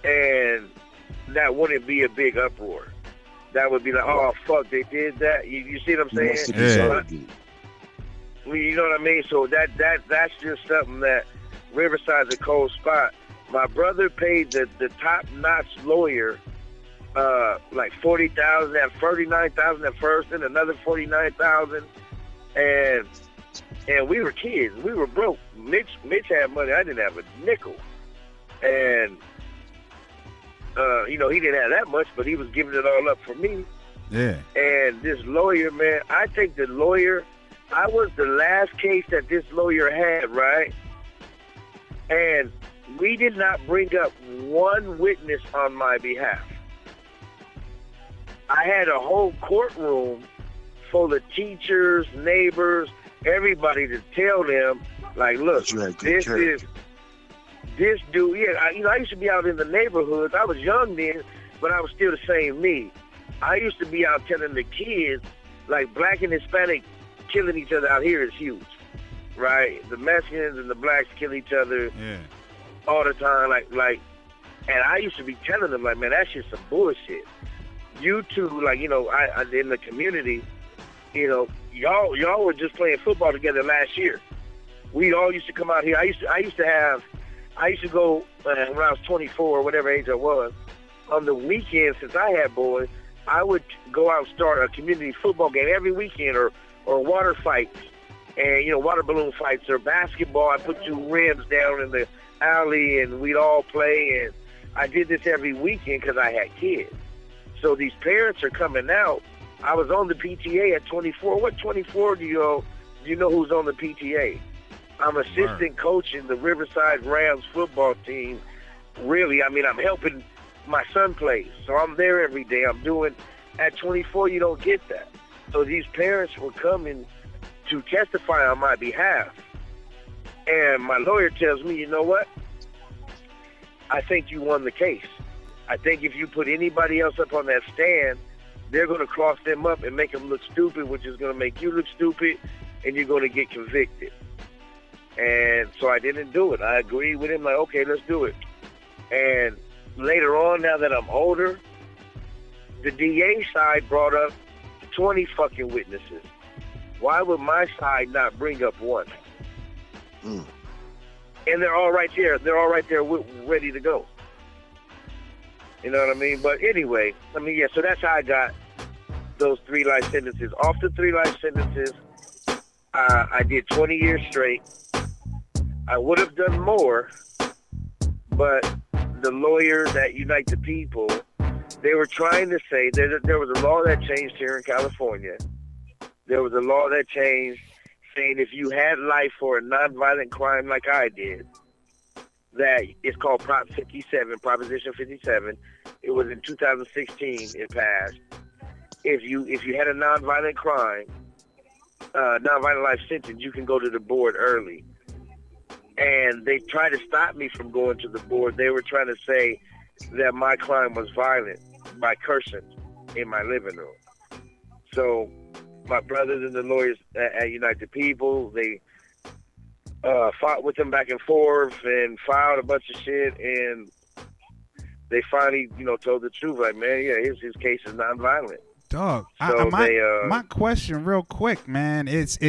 and that wouldn't be a big uproar. That would be like, oh, fuck, they did that. You see what I'm saying? Yeah. You know what I mean? So that's just something that Riverside's a cold spot. My brother paid the top-notch lawyer like $40,000, at $39,000 at first, and another $49,000, and we were kids. We were broke. Mitch had money. I didn't have a nickel, and you know, he didn't have that much, but he was giving it all up for me. Yeah. And this lawyer, man, I think the lawyer, I was the last case that this lawyer had, right? And we did not bring up one witness on my behalf. I had a whole courtroom full of teachers, neighbors, everybody to tell them, like, look, this dude, I used to be out in the neighborhoods. I was young then, but I was still the same me. I used to be out telling the kids, like, black and Hispanic killing each other out here is huge, right? The Mexicans and the blacks kill each other all the time, like, and I used to be telling them, like, man, that's just some bullshit. You two, like, you know, I in the community, you know, y'all were just playing football together last year. We all used to come out here. I used to go when I was 24 or whatever age I was. On the weekends, since I had boys, I would go out and start a community football game every weekend, or water fights, and, you know, water balloon fights, or basketball. I put 2 rims down in the alley, and we'd all play. And I did this every weekend because I had kids. So these parents are coming out. I was on the PTA at 24. What 24 do you know who's on the PTA? I'm assistant coach in the Riverside Rams football team. Really, I mean, I'm helping my son play. So I'm there every day. I'm doing, at 24, you don't get that. So these parents were coming to testify on my behalf. And my lawyer tells me, you know what? I think you won the case. I think if you put anybody else up on that stand, they're going to cross them up and make them look stupid, which is going to make you look stupid, and you're going to get convicted. And so I didn't do it. I agreed with him, like, okay, let's do it. And later on, now that I'm older, the DA side brought up 20 fucking witnesses. Why would my side not bring up one? And they're all right there. They're all right there ready to go. You know what I mean? But anyway, I mean, yeah, so that's how I got those 3 life sentences. Off the 3 life sentences, I did 20 years straight. I would have done more, but the lawyers that Unite the People, they were trying to say there was a law that changed here in California. There was a law that changed saying if you had life for a nonviolent crime like I did, that is called Proposition 57. It was in 2016. It passed. If you had a nonviolent crime, nonviolent life sentence, you can go to the board early. And they tried to stop me from going to the board. They were trying to say that my crime was violent by cursing in my living room. So my brothers and the lawyers at Unite the People, they fought with them back and forth and filed a bunch of shit, and they finally, told the truth. Like, man, yeah, his case is nonviolent. Dog, So my question, real quick, man, it's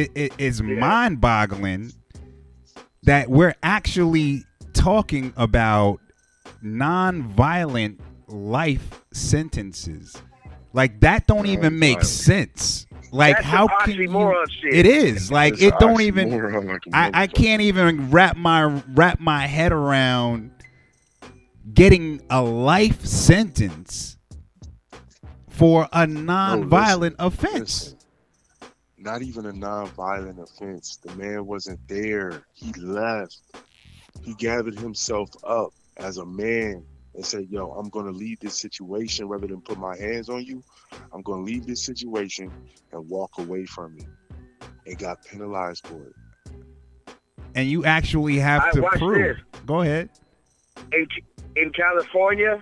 mind-boggling that we're actually talking about non-violent life sentences. Like, that don't even make sense. Like, That's how some can you? oxymoron shit. It is like It's it don't even. oxymoron like a I motherfucker. can't even wrap my head around getting a life sentence for a non-violent offense. Listen. Not even a non-violent offense. The man wasn't there. He left. He gathered himself up as a man and said, yo, I'm going to leave this situation rather than put my hands on you. I'm going to leave this situation and walk away from it. And got penalized for it. And you actually have to watch prove. this. Go ahead. In California,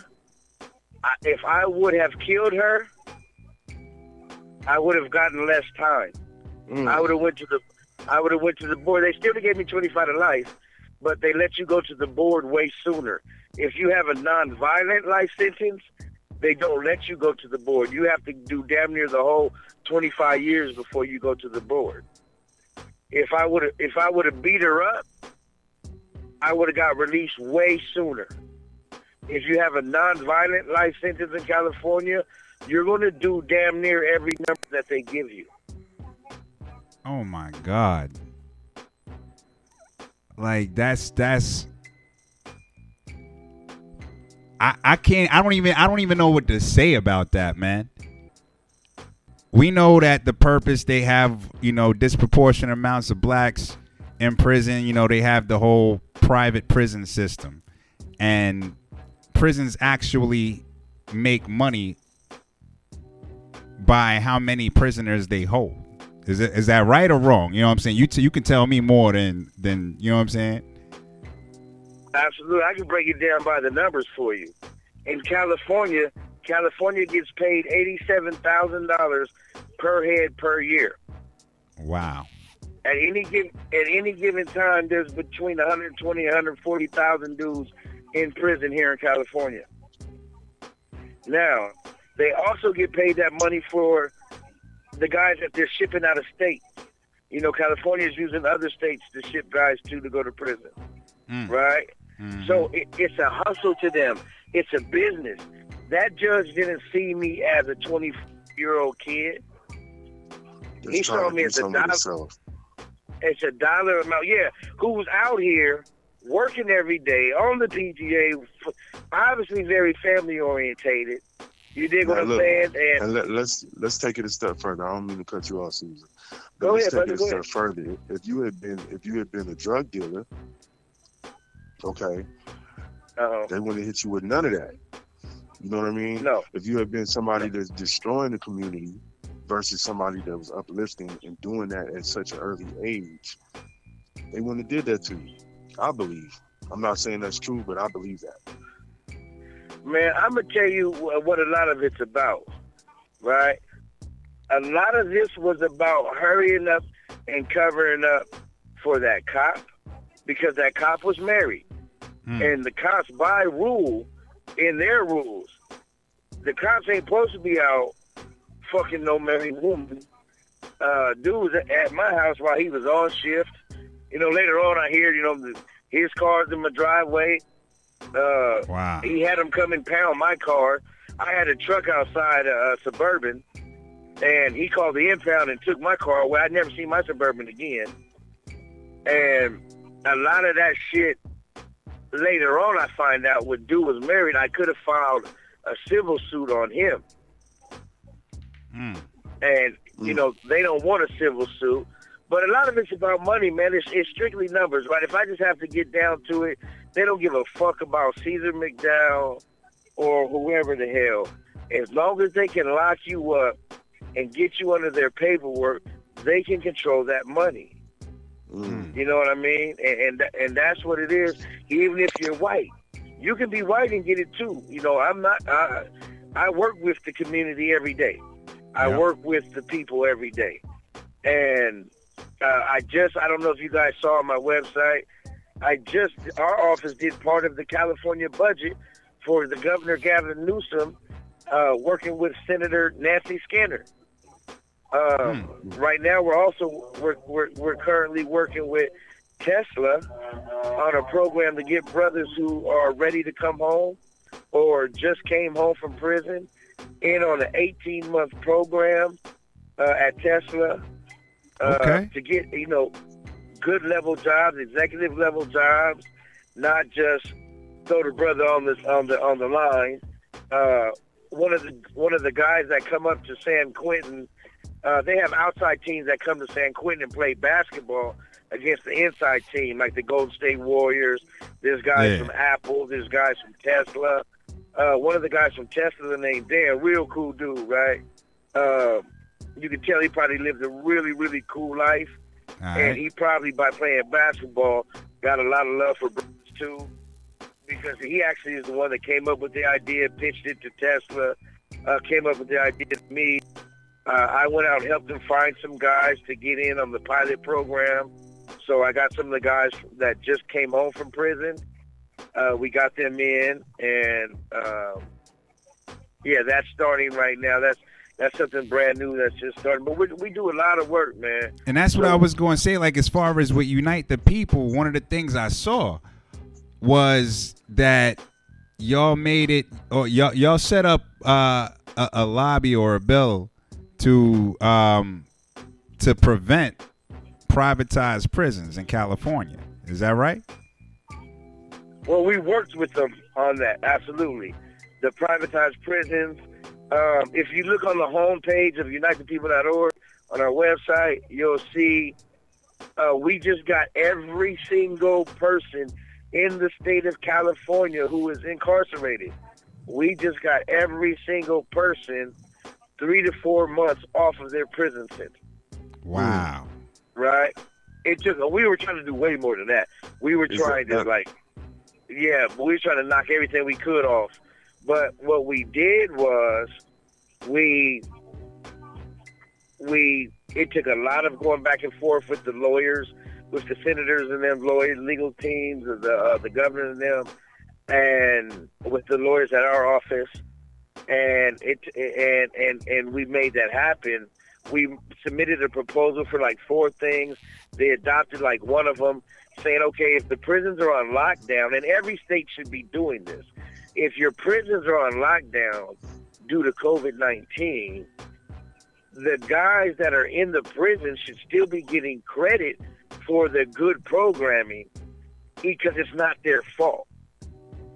if I would have killed her, I would have gotten less time. I would have went to the board. They still gave me 25 to life, but they let you go to the board way sooner. If you have a non-violent life sentence, they don't let you go to the board. You have to do damn near the whole 25 years before you go to the board. If I would have beat her up, I would have got released way sooner. If you have a non-violent life sentence in California, you're going to do damn near every number that they give you. Oh my God. Like that's I can't I don't even know what to say about that, man. We know that the purpose they have, disproportionate amounts of blacks in prison, they have the whole private prison system. And prisons actually make money by how many prisoners they hold. Is that right or wrong? You know what I'm saying? You can tell me more than you know what I'm saying? Absolutely. I can break it down by the numbers for you. In California gets paid $87,000 per head per year. Wow. At any given time, there's between 120 and 140,000 dudes in prison here in California. Now, they also get paid that money for the guys that they're shipping out of state. California is using other states to ship guys to go to prison, right? Mm-hmm. So it's a hustle to them. It's a business. That judge didn't see me as a 20-year-old kid. He saw me as a dollar. It's a dollar amount. Yeah, who's out here working every day on the PGA, obviously very family orientated. You dig what I'm saying? And let's take it a step further. I don't mean to cut you off, Caesar. But Go let's ahead, take brother, it a step further. If you had been a drug dealer, okay, they wouldn't hit you with none of that. You know what I mean? No. If you had been somebody that's destroying the community versus somebody that was uplifting and doing that at such an early age, they wouldn't have did that to you. I believe. I'm not saying that's true, but I believe that. Man, I'm going to tell you what a lot of it's about, right? A lot of this was about hurrying up and covering up for that cop because that cop was married. And the cops, by rule, in their rules, the cops ain't supposed to be out fucking no married woman. Dude was at my house while he was on shift. Later on I hear, his car's in my driveway. Wow. He had him come and pound my car. I had a truck outside Suburban, and he called the impound and took my car away. I'd never seen my Suburban again. And a lot of that shit, later on I find out when dude was married, I could have filed a civil suit on him. And, they don't want a civil suit. But a lot of it's about money, man. It's strictly numbers, right? If I just have to get down to it, they don't give a fuck about Ceasar McDowell or whoever the hell. As long as they can lock you up and get you under their paperwork, they can control that money. You know what I mean? And that's what it is. Even if you're white, you can be white and get it too. You know, I'm not. I work with the community every day. I work with the people every day, and I don't know if you guys saw on my website. Our office did part of the California budget for the Governor Gavin Newsom, working with Senator Nancy Skinner. Right now, we're currently working with Tesla on a program to get brothers who are ready to come home or just came home from prison in on an 18-month program at Tesla to get good level jobs, executive level jobs, not just throw the brother on the line. One of the guys that come up to San Quentin. They have outside teams that come to San Quentin and play basketball against the inside team, like the Golden State Warriors. There's guys from Apple. There's guys from Tesla. One of the guys from Tesla named Dan, real cool dude, right? You can tell he probably lived a really, really cool life. And he probably, by playing basketball, got a lot of love for brothers, too, because he actually is the one that came up with the idea, pitched it to Tesla, came up with the idea to me. I went out and helped them find some guys to get in on the pilot program. So I got some of the guys that just came home from prison. We got them in, and that's starting right now. That's something brand new that's just starting. But we do a lot of work, man. And that's what I was going to say. Like, as far as with Unite the People, one of the things I saw was that y'all made it, or y'all set up a lobby or a bill to prevent privatized prisons in California. Is that right? Well, we worked with them on that, absolutely. The privatized prisons. If you look on the homepage of UniteThePeople.org on our website, you'll see we just got every single person in the state of California who is incarcerated. We just got every single person 3 to 4 months off of their prison sentence. Wow. Right? We were trying to do way more than that. We were trying to we were trying to knock everything we could off. But what we did was it took a lot of going back and forth with the lawyers, with the senators and them lawyers, legal teams of the governor and them, and with the lawyers at our office. And we made that happen. We submitted a proposal for like 4 things. They adopted like one of them, saying, okay, if the prisons are on lockdown, and every state should be doing this, if your prisons are on lockdown due to COVID-19, the guys that are in the prison should still be getting credit for the good programming because it's not their fault.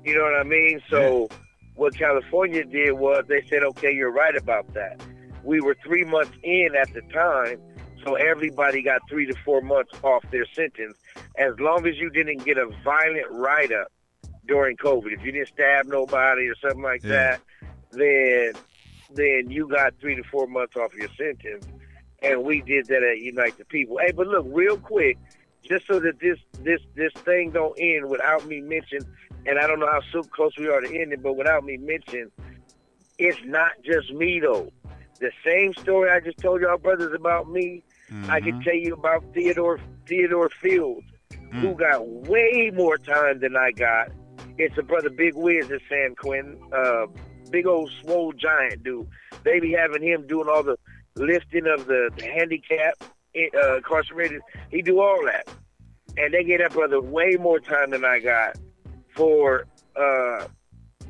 You know what I mean? So what California did was they said, okay, you're right about that. We were 3 months in at the time, so everybody got 3 to 4 months off their sentence, as long as you didn't get a violent write-up during COVID. If you didn't stab nobody or something like that, then you got 3 to 4 months off your sentence. And we did that at Unite the People. Hey, but look, real quick, just so that this thing don't end without me mentioning, and I don't know how so close we are to ending, but without me mentioning, it's not just me though. The same story I just told y'all brothers about me, I can tell you about Theodore Fields, who got way more time than I got. It's a brother Big Wiz at San Quentin, big old swole giant dude. They be having him doing all the lifting of the handicapped, incarcerated. He do all that. And they gave that brother way more time than I got for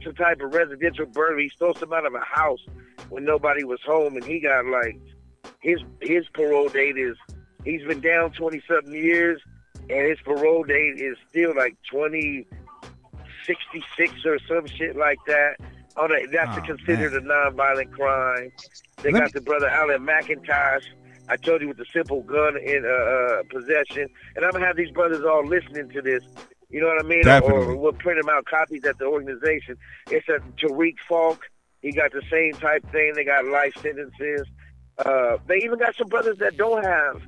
some type of residential burglary. He stole some out of a house when nobody was home, and he got like his parole date is, he's been down 20-something years, and his parole date is still like 2066 or some shit like that. That's considered a nonviolent crime. They got the brother Alan McIntosh. I told you with the simple gun in possession, and I'm gonna have these brothers all listening to this. You know what I mean? Definitely. Or we'll print them out copies at the organization. It's a Tariq Falk. He got the same type thing. They got life sentences. They even got some brothers that don't have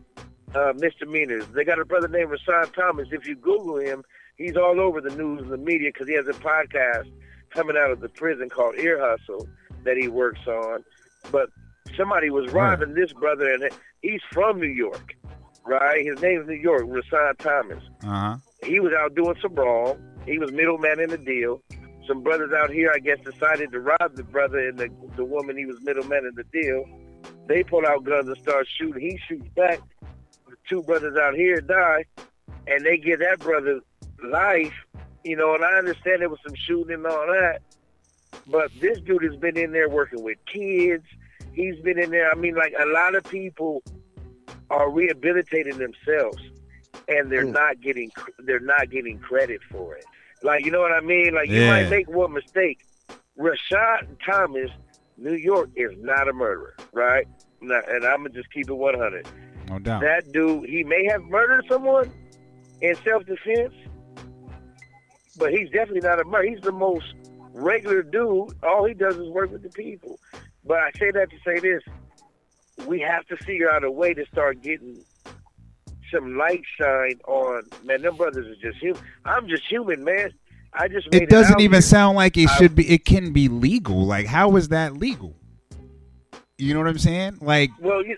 misdemeanors. They got a brother named Rasan Thomas. If you Google him, he's all over the news and the media because he has a podcast coming out of the prison called Ear Hustle that he works on. But somebody was robbing this brother, and he's from New York, right? His name is New York, Rasan Thomas. Uh-huh. He was out doing some wrong. He was middleman in the deal. Some brothers out here, I guess, decided to rob the brother and the woman he was middleman in the deal. They pull out guns and start shooting. He shoots back. The two brothers out here die, and they give that brother life. You know, and I understand there was some shooting and all that, but this dude has been in there working with kids. He's been in there. I mean, like, a lot of people are rehabilitating themselves, and they're not getting credit for it. Like, you know what I mean? Like, you might make one mistake. Rashad Thomas, New York, is not a murderer, right? And I'm going to just keep it 100. No doubt. That dude, he may have murdered someone in self-defense, but he's definitely not a murderer. He's the most regular dude. All he does is work with the people. But I say that to say this. We have to figure out a way to start getting some light shine on, man, them brothers are just human. I'm just human, man. I just made it doesn't out even here. sound like it should be. It can be legal. Like, how is that legal? You know what I'm saying? Like, well, you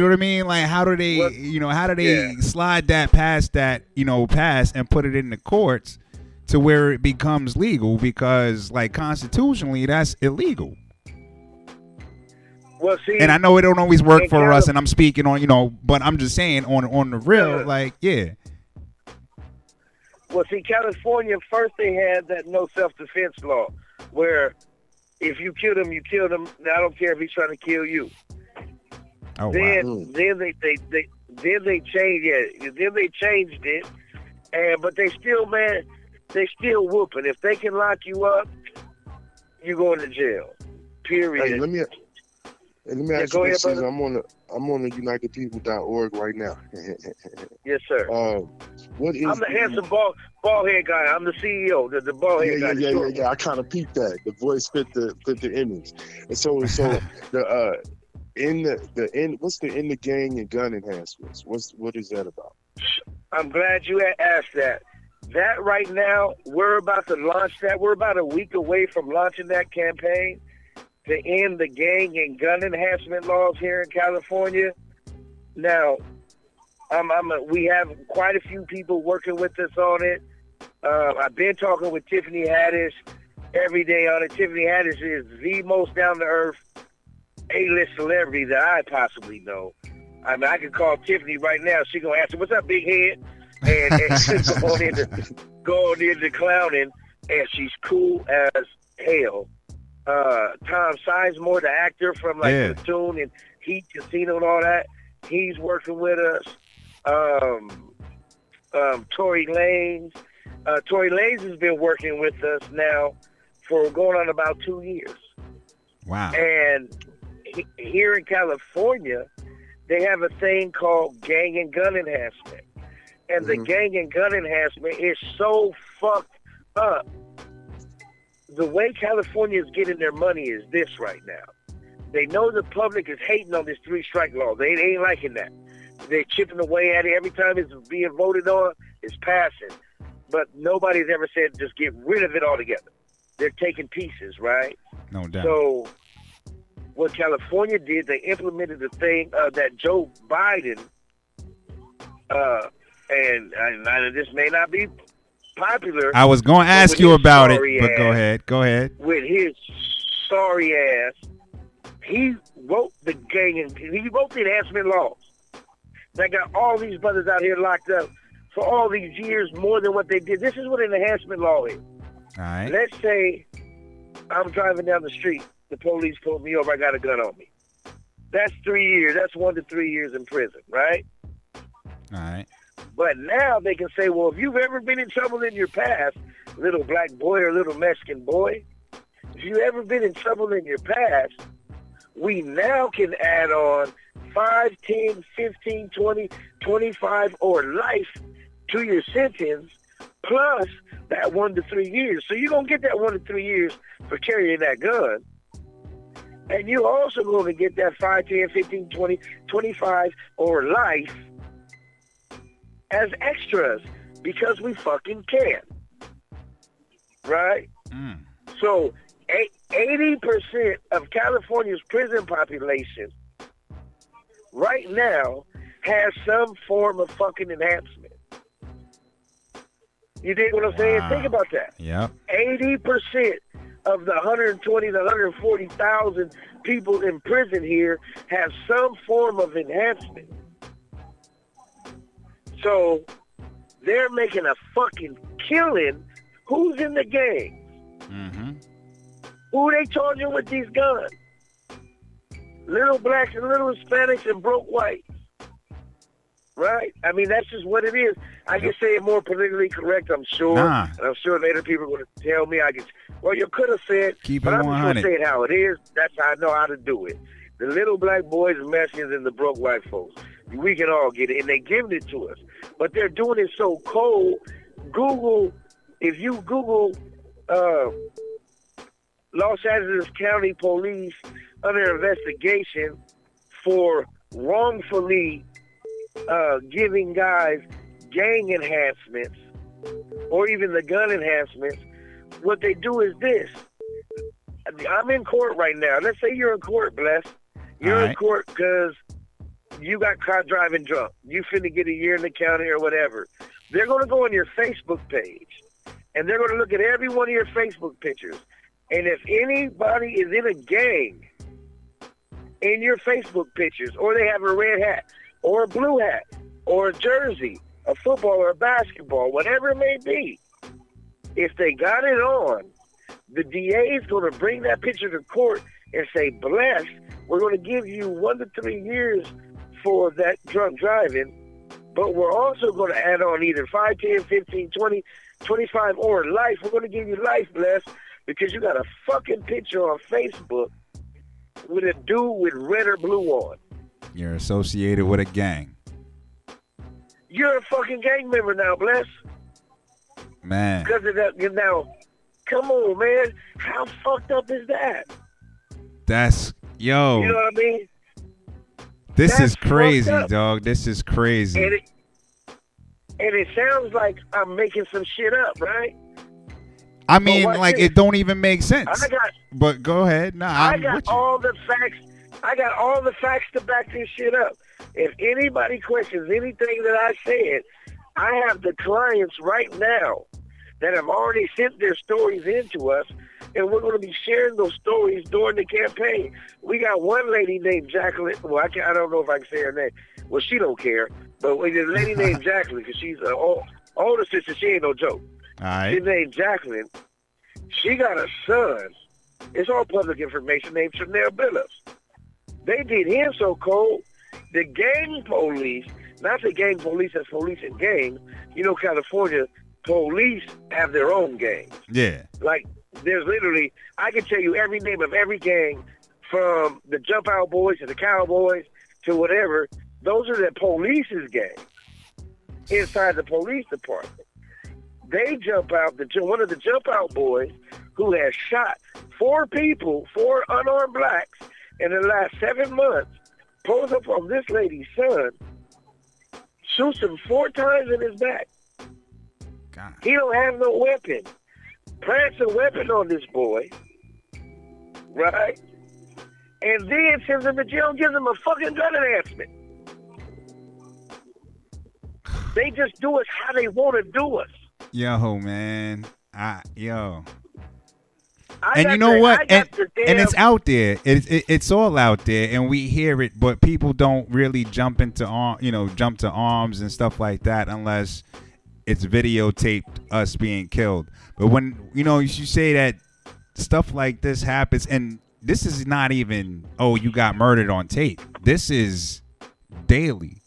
know what I mean? Like, how do they, how do they slide that past and put it in the courts to where it becomes legal? Because, like, constitutionally, that's illegal. Well, see, and I know it don't always work for us, and I'm speaking on, but I'm just saying on the real, like, yeah. Well, see, California, first they had that no self-defense law, where if you kill him, you kill him. I don't care if he's trying to kill you. Oh, then, wow. Then they changed it, but they still whooping. If they can lock you up, you going to jail. Period. Hey, let me ask you this. I'm on the UnitedPeople.org right now. Yes, sir. What is? I'm the handsome bald head guy. I'm the CEO. The bald head guy. Yeah. I kind of peeped that. The voice fit the image. And so what's the in the gang and gun enhancements? What is that about? I'm glad you asked that. That right now, we're about to launch that. We're about a week away from launching that campaign to end the gang and gun enhancement laws here in California. Now, we have quite a few people working with us on it. I've been talking with Tiffany Haddish every day on it. Tiffany Haddish is the most down-to-earth A-list celebrity that I possibly know. I mean, I can call Tiffany right now. She's going to ask her, what's up, big head? And she's going into clowning, and she's cool as hell. Tom Sizemore, the actor from Platoon and Heat, Casino and all that, he's working with us. Tory Lanez has been working with us now for going on about 2 years. Wow. And here in California, they have a thing called gang and gun enhancement. And the gang and gun enhancement is so fucked up. The way California is getting their money is this right now. They know the public is hating on this 3-strike law. They ain't liking that. They're chipping away at it. Every time it's being voted on, it's passing. But nobody's ever said just get rid of it altogether. They're taking pieces, right? No doubt. So what California did, they implemented the thing that Joe Biden, and this may not be popular. I was going to ask you about it, but go ahead. With his sorry ass, he wrote the enhancement laws that got all these brothers out here locked up for all these years, more than what they did. This is what an enhancement law is. All right. Let's say I'm driving down the street. The police pulled me over. I got a gun on me. That's 3 years. That's 1 to 3 years in prison, right? All right. But now they can say, well, if you've ever been in trouble in your past, little black boy or little Mexican boy, if you've ever been in trouble in your past, we now can add on 5, 10, 15, 20, 25, or life to your sentence, plus that 1 to 3 years. So you're going to get that 1 to 3 years for carrying that gun. And you're also going to get that 5, 10, 15, 20, 25, or life as extras because we fucking can. Right? So 80% of California's prison population right now has some form of fucking enhancement. You dig what I'm saying? Think about that. Yeah. 80% of the 120 to 140,000 people in prison here have some form of enhancement. So they're making a fucking killing. Who's in the game? Who they charging with these guns? Little blacks and little Hispanics and broke whites. Right? I mean, that's just what it is. I can say it more politically correct, I'm sure. And I'm sure later people are going to tell me well, you could have said, but I'm just going to say it how it is. That's how I know how to do it. The little black boys and Mexicans and the broke white folks. We can all get it, and they giving it to us. But they're doing it so cold. If you Google Los Angeles County Police under investigation for wrongfully giving guys gang enhancements or even the gun enhancements, what they do is this. I'm in court right now. Let's say you're in court, Bless. You're in court because you got caught driving drunk. You finna get a year in the county or whatever. They're going to go on your Facebook page, and they're going to look at every one of your Facebook pictures. And if anybody is in a gang in your Facebook pictures, or they have a red hat, or a blue hat, or a jersey, a football or a basketball, whatever it may be, if they got it on, the DA is going to bring that picture to court and say, Bless, we're going to give you 1 to 3 years for that drunk driving, but we're also going to add on either 5, 10, 15, 20, 25, or life. We're going to give you life, Bless, because you got a fucking picture on Facebook with a dude with red or blue on. You're associated with a gang. You're a fucking gang member now, Bless. Man. Because of that, now, come on, man. How fucked up is that? That's, yo. You know what I mean? This is crazy, dog. This is crazy. And it sounds like I'm making some shit up, right? I mean, like, it don't even make sense. But go ahead. I got all the facts. I got all the facts to back this shit up. If anybody questions anything that I said, I have the clients right now that have already sent their stories in to us, and we're going to be sharing those stories during the campaign. We got one lady named Jacqueline. Well, I don't know if I can say her name. Well, she don't care. But there's a lady named Jacqueline, because she's an older sister. She ain't no joke. All right. She's named Jacqueline. She got a son. It's all public information, named Chanel Billups. They did him so cold. The gang police, not the gang police as police and gangs. You know, California police have their own gangs. Yeah. Like, there's literally, I can tell you every name of every gang, from the Jump Out Boys to the Cowboys to whatever. Those are the police's gangs inside the police department. They jump out, one of the Jump Out Boys, who has shot 4 people, 4 unarmed blacks in the last 7 months, pulls up on this lady's son, shoots him 4 times in his back. God. He don't have no weapon. Plants a weapon on this boy, right? And then sends him to jail and gives him a fucking gun enhancement. They just do us how they want to do us. Yo, man. Yo. And you know what? And it's out there. It's all out there, and we hear it, but people don't really jump to arms and stuff like that unless it's videotaped us being killed. But when you say that stuff like this happens, and this is not even, oh, you got murdered on tape. This is daily.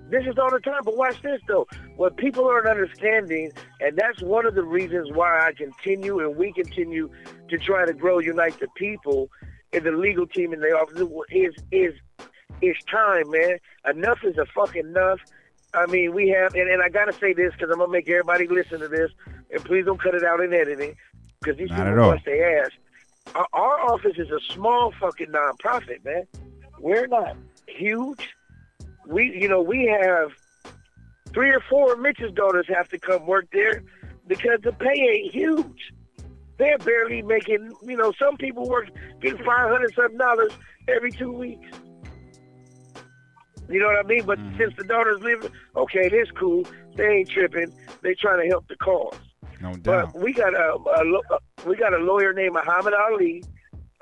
This is all the time, but watch this, though. What people aren't understanding, and that's one of the reasons why I continue and we continue to try to grow, unite the people in the legal team in the office, is It's time, man. Enough is a fucking enough. I mean, we have, and I gotta say this because I'm gonna make everybody listen to this, and please don't cut it out in editing, because these people bust their ass. Our office is a small fucking nonprofit, man. We're not huge. We have 3 or 4 Mitch's daughters have to come work there because the pay ain't huge. They're barely making, some people getting $500-something every 2 weeks. You know what I mean? But since the daughters live, okay, this cool. They ain't tripping. They trying to help the cause. No doubt. But we got a lawyer named Muhammad Ali,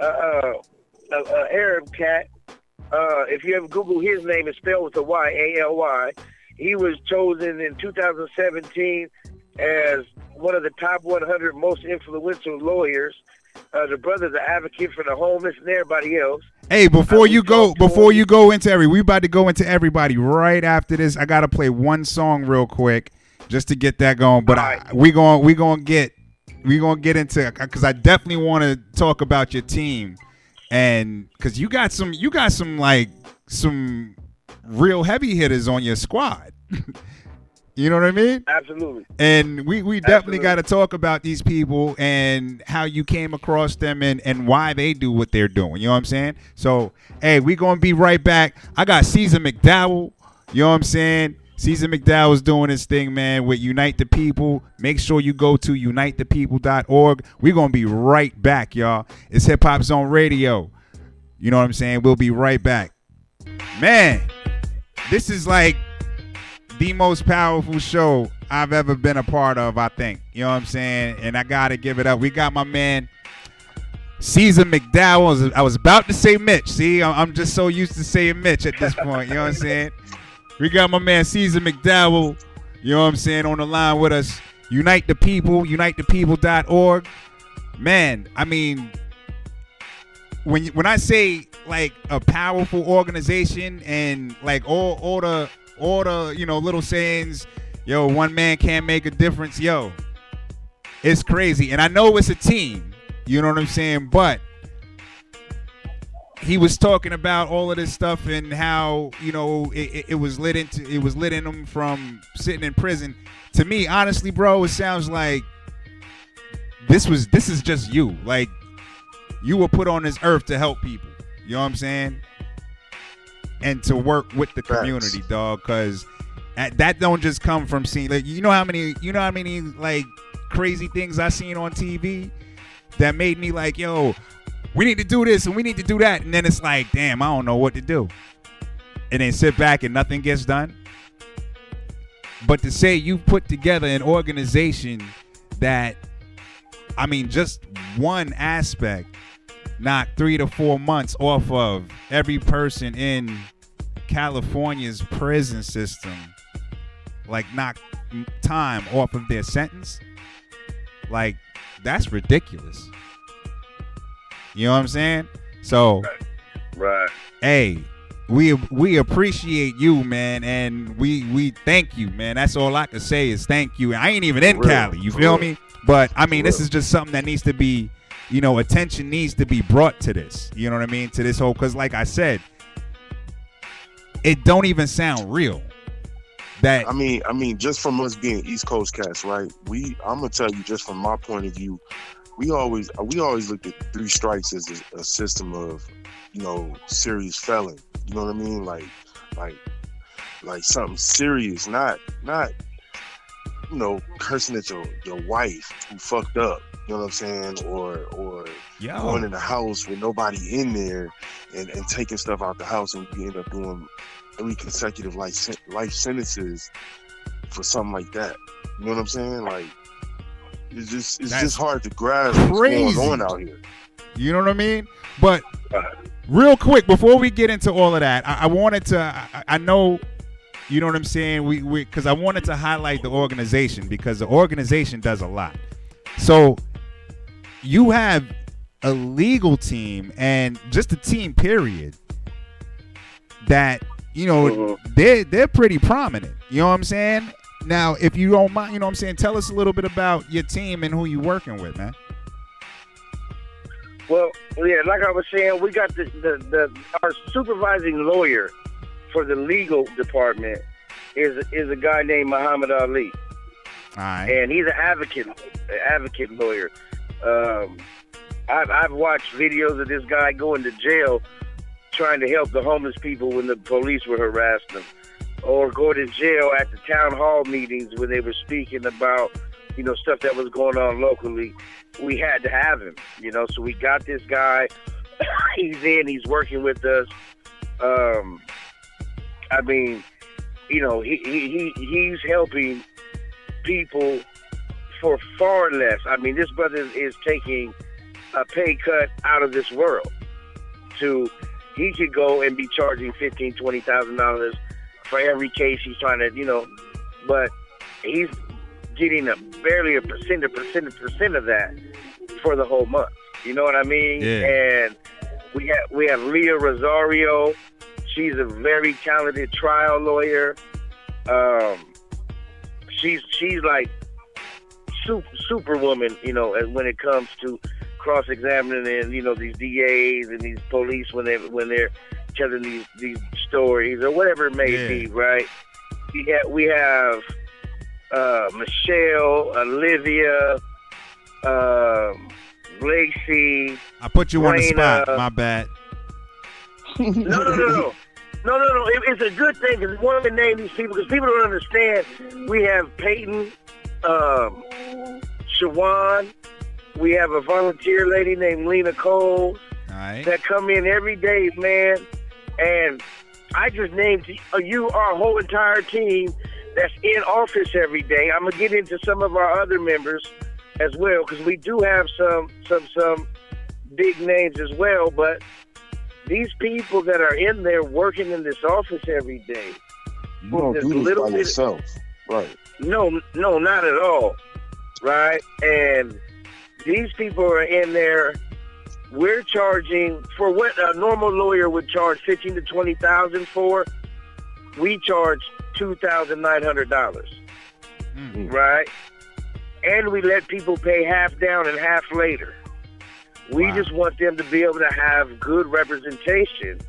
Arab cat. If you ever Google his name, it's spelled with a Y, A-L-Y. He was chosen in 2017 as one of the top 100 most influential lawyers. The brother's an advocate for the homeless and everybody else. Hey, before you go into we about to go into everybody right after this. I gotta play one song real quick just to get that going. But right. we gonna get into, because I definitely want to talk about your team, and because you got some real heavy hitters on your squad. You know what I mean? Absolutely. And we definitely got to talk about these people and how you came across them and why they do what they're doing. You know what I'm saying? So, hey, we going to be right back. I got Ceasar McDowell. You know what I'm saying? Ceasar McDowell is doing his thing, man, with Unite the People. Make sure you go to unitethepeople.org. We're going to be right back, y'all. It's Hip Hop Zone Radio. You know what I'm saying? We'll be right back. Man, this is like the most powerful show I've ever been a part of, I think. You know what I'm saying? And I got to give it up. We got my man, Ceasar McDowell. I was about to say Mitch. See, I'm just so used to saying Mitch at this point. You know what I'm saying? We got my man, Ceasar McDowell, you know what I'm saying, on the line with us. Unite the People, unitethepeople.org. Man, I mean, when I say, like, a powerful organization and, like, all the little sayings, one man can't make a difference, it's crazy. And I know it's a team, you know what I'm saying, but he was talking about all of this stuff and how, it was lit in him from sitting in prison. To me, honestly, bro, it sounds like this is just you. Like, you were put on this earth to help people. You know what I'm saying? And to work with the community, dog, because that don't just come from seeing, like, you know how many like crazy things I seen on TV that made me like, we need to do this and we need to do that, and then it's like, damn, I don't know what to do, and then sit back and nothing gets done. But to say you put together an organization that, I mean, just one aspect knocked 3 to 4 months off of every person in California's prison system, like knocked time off of their sentence, like, that's ridiculous. You know what I'm saying? So, right. Hey, we appreciate you, man, and we thank you, man. That's all I can say is thank you. And I ain't even in Cali, you feel me? But I mean, this is just something that needs to be, attention needs to be brought to this. You know what I mean? To this whole, because like I said, it don't even sound real. That I mean, just from us being East Coast cats, right? I'm gonna tell you, just from my point of view, we always looked at 3 strikes as a system of, serious felon. You know what I mean? Like something serious, not cursing at your wife who fucked up. You know what I'm saying? Or going in the house with nobody in there and taking stuff out the house, and we end up doing 3 consecutive life sentences for something like that. You know what I'm saying? Like, it's just hard to grasp what's going on out here. You know what I mean? But real quick, before we get into all of that, I wanted to, I know, you know what I'm saying? Because I wanted to highlight the organization, because the organization does a lot. So you have a legal team and just a team, period, that, they're pretty prominent. You know what I'm saying? Now, if you don't mind, you know what I'm saying, tell us a little bit about your team and who you're working with, man. Well, yeah, like I was saying, we got our supervising lawyer for the legal department is a guy named Muhammad Ali. All right. And he's an advocate lawyer. I've watched videos of this guy going to jail trying to help the homeless people when the police were harassing them, or go to jail at the town hall meetings when they were speaking about, stuff that was going on locally. We had to have him, so we got this guy. He's working with us. He's helping people for far less. I mean, this brother is taking a pay cut out of this world. He could go and be charging $15,000, $20,000 for every case he's trying to, but he's getting barely a percent of that for the whole month. You know what I mean? Yeah. And we have Leah Rosario. She's a very talented trial lawyer. She's like superwoman, when it comes to cross-examining and these DAs and these police when they're telling these stories or whatever it may be, right? We have Michelle, Olivia, Lacey. I put you on the Raina. spot. My bad. No. It's a good thing because we want to name these people because people don't understand. We have Peyton, Shawan. We have a volunteer lady named Lena Coles that come in every day, man. And I just named you our whole entire team that's in office every day. I'm gonna get into some of our other members as well because we do have some big names as well. But these people that are in there working in this office every day, you don't do this by yourself, right? No, not at all, right? And these people are in there. We're charging for what a normal lawyer would charge $15,000 to $20,000 for. We charge $2,900, right? And we let people pay half down and half later. We just want them to be able to have good representation,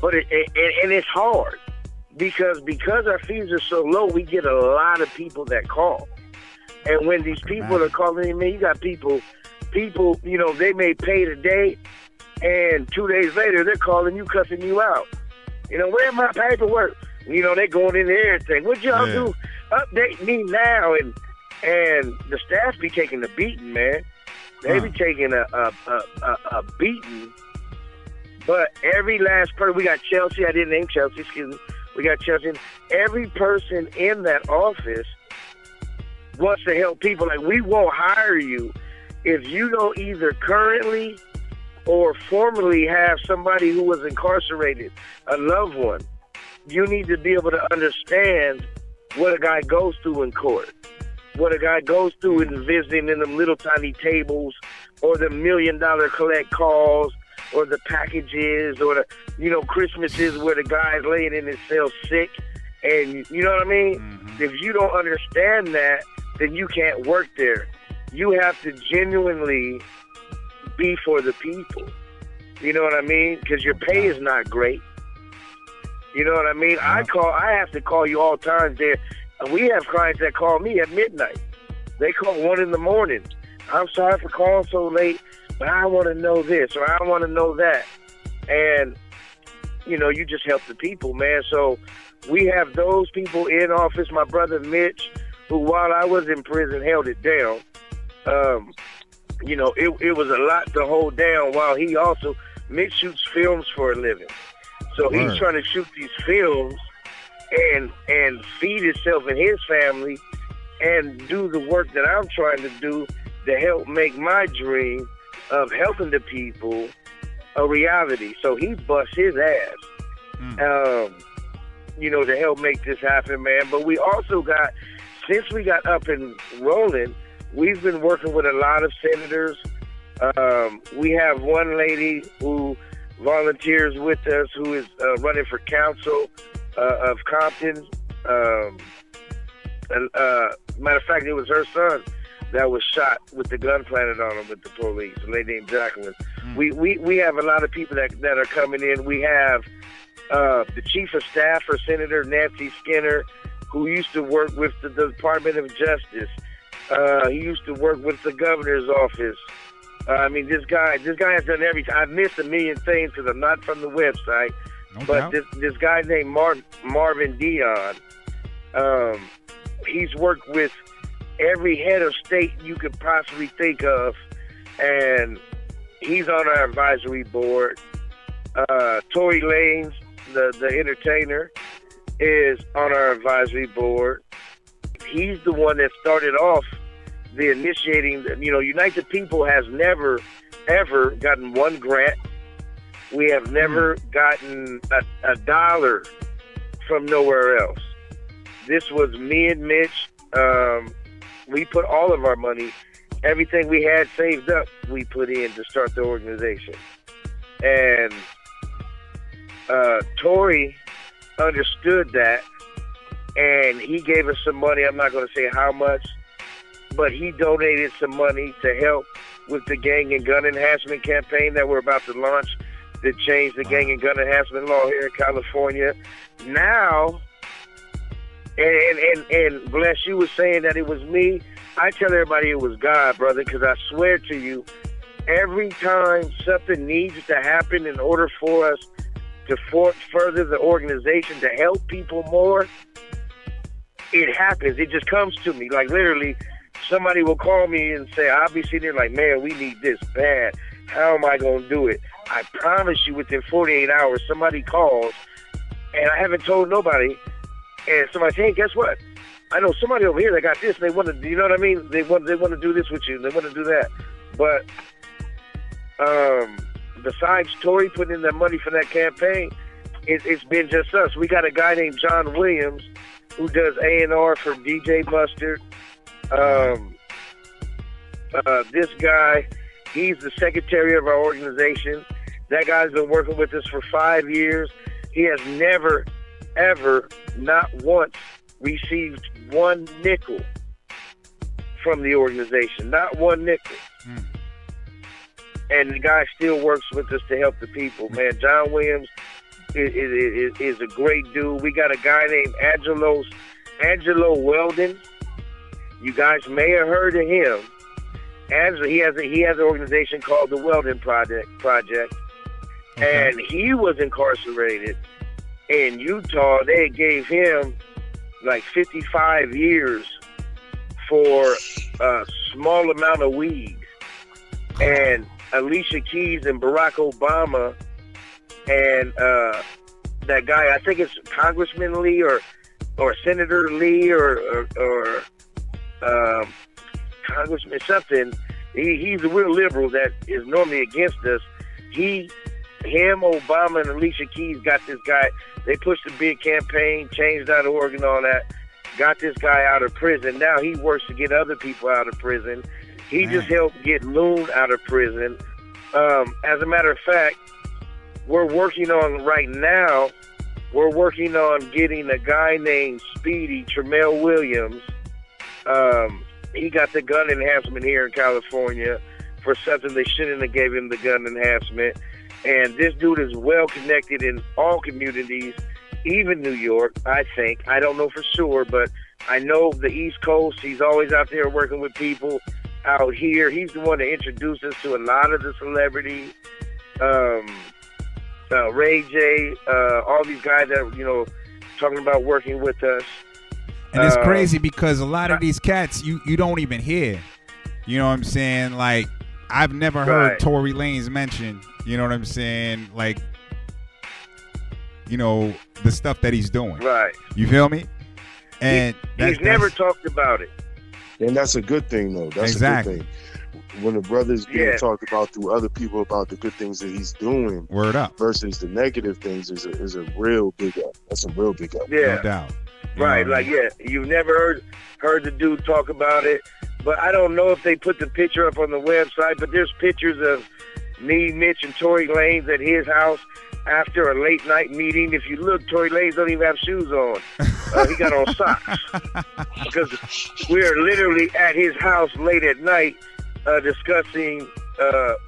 but it's hard because our fees are so low. We get a lot of people that call. And when these people are calling me, you got people, they may pay today, and 2 days later, they're calling you, cussing you out. Where's my paperwork? They're going in there and saying, what y'all do? Update me now. And the staff be taking a beating, man. They be taking a beating. But every last person, we got Chelsea, I didn't name Chelsea, excuse me. We got Chelsea. Every person in that office wants to help people. Like, we won't hire you if you don't either currently or formerly have somebody who was incarcerated, a loved one. You need to be able to understand what a guy goes through in court, what a guy goes through in visiting in them little tiny tables, or the $1 million collect calls, or the packages, or the Christmases where the guy's laying in his cell sick, and you know what I mean? Mm-hmm. If you don't understand that, then you can't work there. You have to genuinely be for the people. You know what I mean? Because your pay is not great. You know what I mean? I have to call you all times there. We have clients that call me at midnight. They call 1 a.m. I'm sorry for calling so late, but I want to know this or I want to know that. And, you just help the people, man. So we have those people in office. My brother Mitch, who while I was in prison held it down. It was a lot to hold down while Mitch shoots films for a living. So he's trying to shoot these films and feed himself and his family and do the work that I'm trying to do to help make my dream of helping the people a reality. So he busts his ass, to help make this happen, man. But we also got, since we got up and rolling, we've been working with a lot of senators. We have one lady who volunteers with us who is running for council of Compton. Matter of fact, it was her son that was shot with the gun planted on him with the police, a lady named Jacqueline. We have a lot of people that are coming in. We have the chief of staff for Senator Nancy Skinner, who used to work with the Department of Justice. He used to work with the governor's office. I mean, this guy has done everything. I've missed a million things because I'm not from the website. No but doubt. this guy named Marvin Dion, he's worked with every head of state you could possibly think of, and he's on our advisory board. Tory Lanez, the entertainer, is on our advisory board. He's the one that started off the initiating. Unite the People has never, ever gotten one grant. We have never gotten a dollar from nowhere else. This was me and Mitch. We put all of our money, everything we had saved up, we put in to start the organization. And Tory understood that, and he gave us some money. I'm not going to say how much, but he donated some money to help with the gang and gun enhancement campaign that we're about to launch to change the gang and gun enhancement law here in California. Now, and Bless, you was saying that it was me. I tell everybody it was God, brother, because I swear to you, every time something needs to happen in order for us to further the organization to help people more, it happens. It just comes to me. Like, literally, somebody will call me and say, I'll be sitting there like, man, we need this bad. How am I going to do it? I promise you, within 48 hours, somebody calls, and I haven't told nobody, and somebody says, hey, guess what? I know somebody over here that got this, and they want to, you know what I mean? They want to do this with you. They want to do that. But besides Tory putting in that money for that campaign, it's been just us. We got a guy named John Williams who does A&R for DJ Mustard. This guy, he's the secretary of our organization. That guy's been working with us for 5 years. He has never, ever, not once received one nickel from the organization. Not one nickel. And the guy still works with us to help the people, man. John Williams is a great dude. We got a guy named Angelo Weldon. You guys may have heard of him. He has an organization called the Weldon Project. Okay. And he was incarcerated in Utah. They gave him like 55 years for a small amount of weed. And Alicia Keys and Barack Obama and that guy, I think it's Congressman Lee or Senator Lee or Congressman something. He's a real liberal that is normally against us. Him, Obama, and Alicia Keys got this guy. They pushed a big campaign, Change.org and all that, got this guy out of prison. Now he works to get other people out of prison. He just helped get Loon out of prison. As a matter of fact, we're working on getting a guy named Speedy, Tremel Williams. He got the gun enhancement here in California for something they shouldn't have gave him the gun enhancement. And this dude is well connected in all communities, even New York, I think. I don't know for sure, but I know the East Coast. He's always out there working with people out here. He's the one that introduced us to a lot of the celebrities. Ray J, all these guys that, talking about working with us. And it's crazy because a lot of these cats you don't even hear. You know what I'm saying? Like, I've never heard Tory Lanez mention, you know what I'm saying? Like, the stuff that he's doing. Right. You feel me? And he's never talked about it. And that's a good thing, though. That's exactly. a good thing. When the brother's being talked about through other people about the good things that he's doing, word up, versus the negative things is a real big up. That's a real big up. Yeah. No doubt. Right, you've never heard the dude talk about it, but I don't know if they put the picture up on the website, but there's pictures of me, Mitch, and Tory Lanez at his house after a late night meeting. If you look, Tory Lanez don't even have shoes on. He got on socks. Because we're literally at his house late at night discussing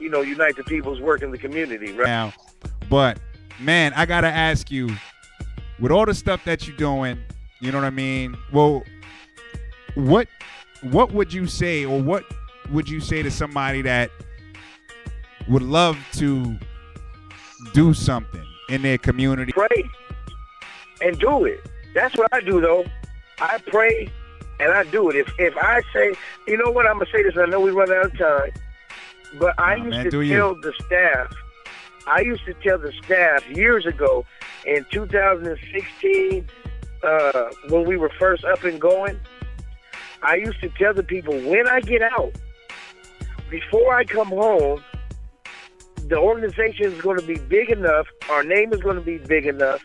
unite the people's work in the community right now. But man, I gotta ask you, with all the stuff that you're doing, you know what I mean? Well, what would you say, or what would you say to somebody that would love to do something in their community? Pray and do it. That's what I do, though. I pray and I do it. If I say, you know what, I'm gonna say this. I know we run out of time, but I used to tell the staff. I used to tell the staff years ago in 2016 when we were first up and going. I used to tell the people, when I get out, before I come home, the organization is going to be big enough, our name is going to be big enough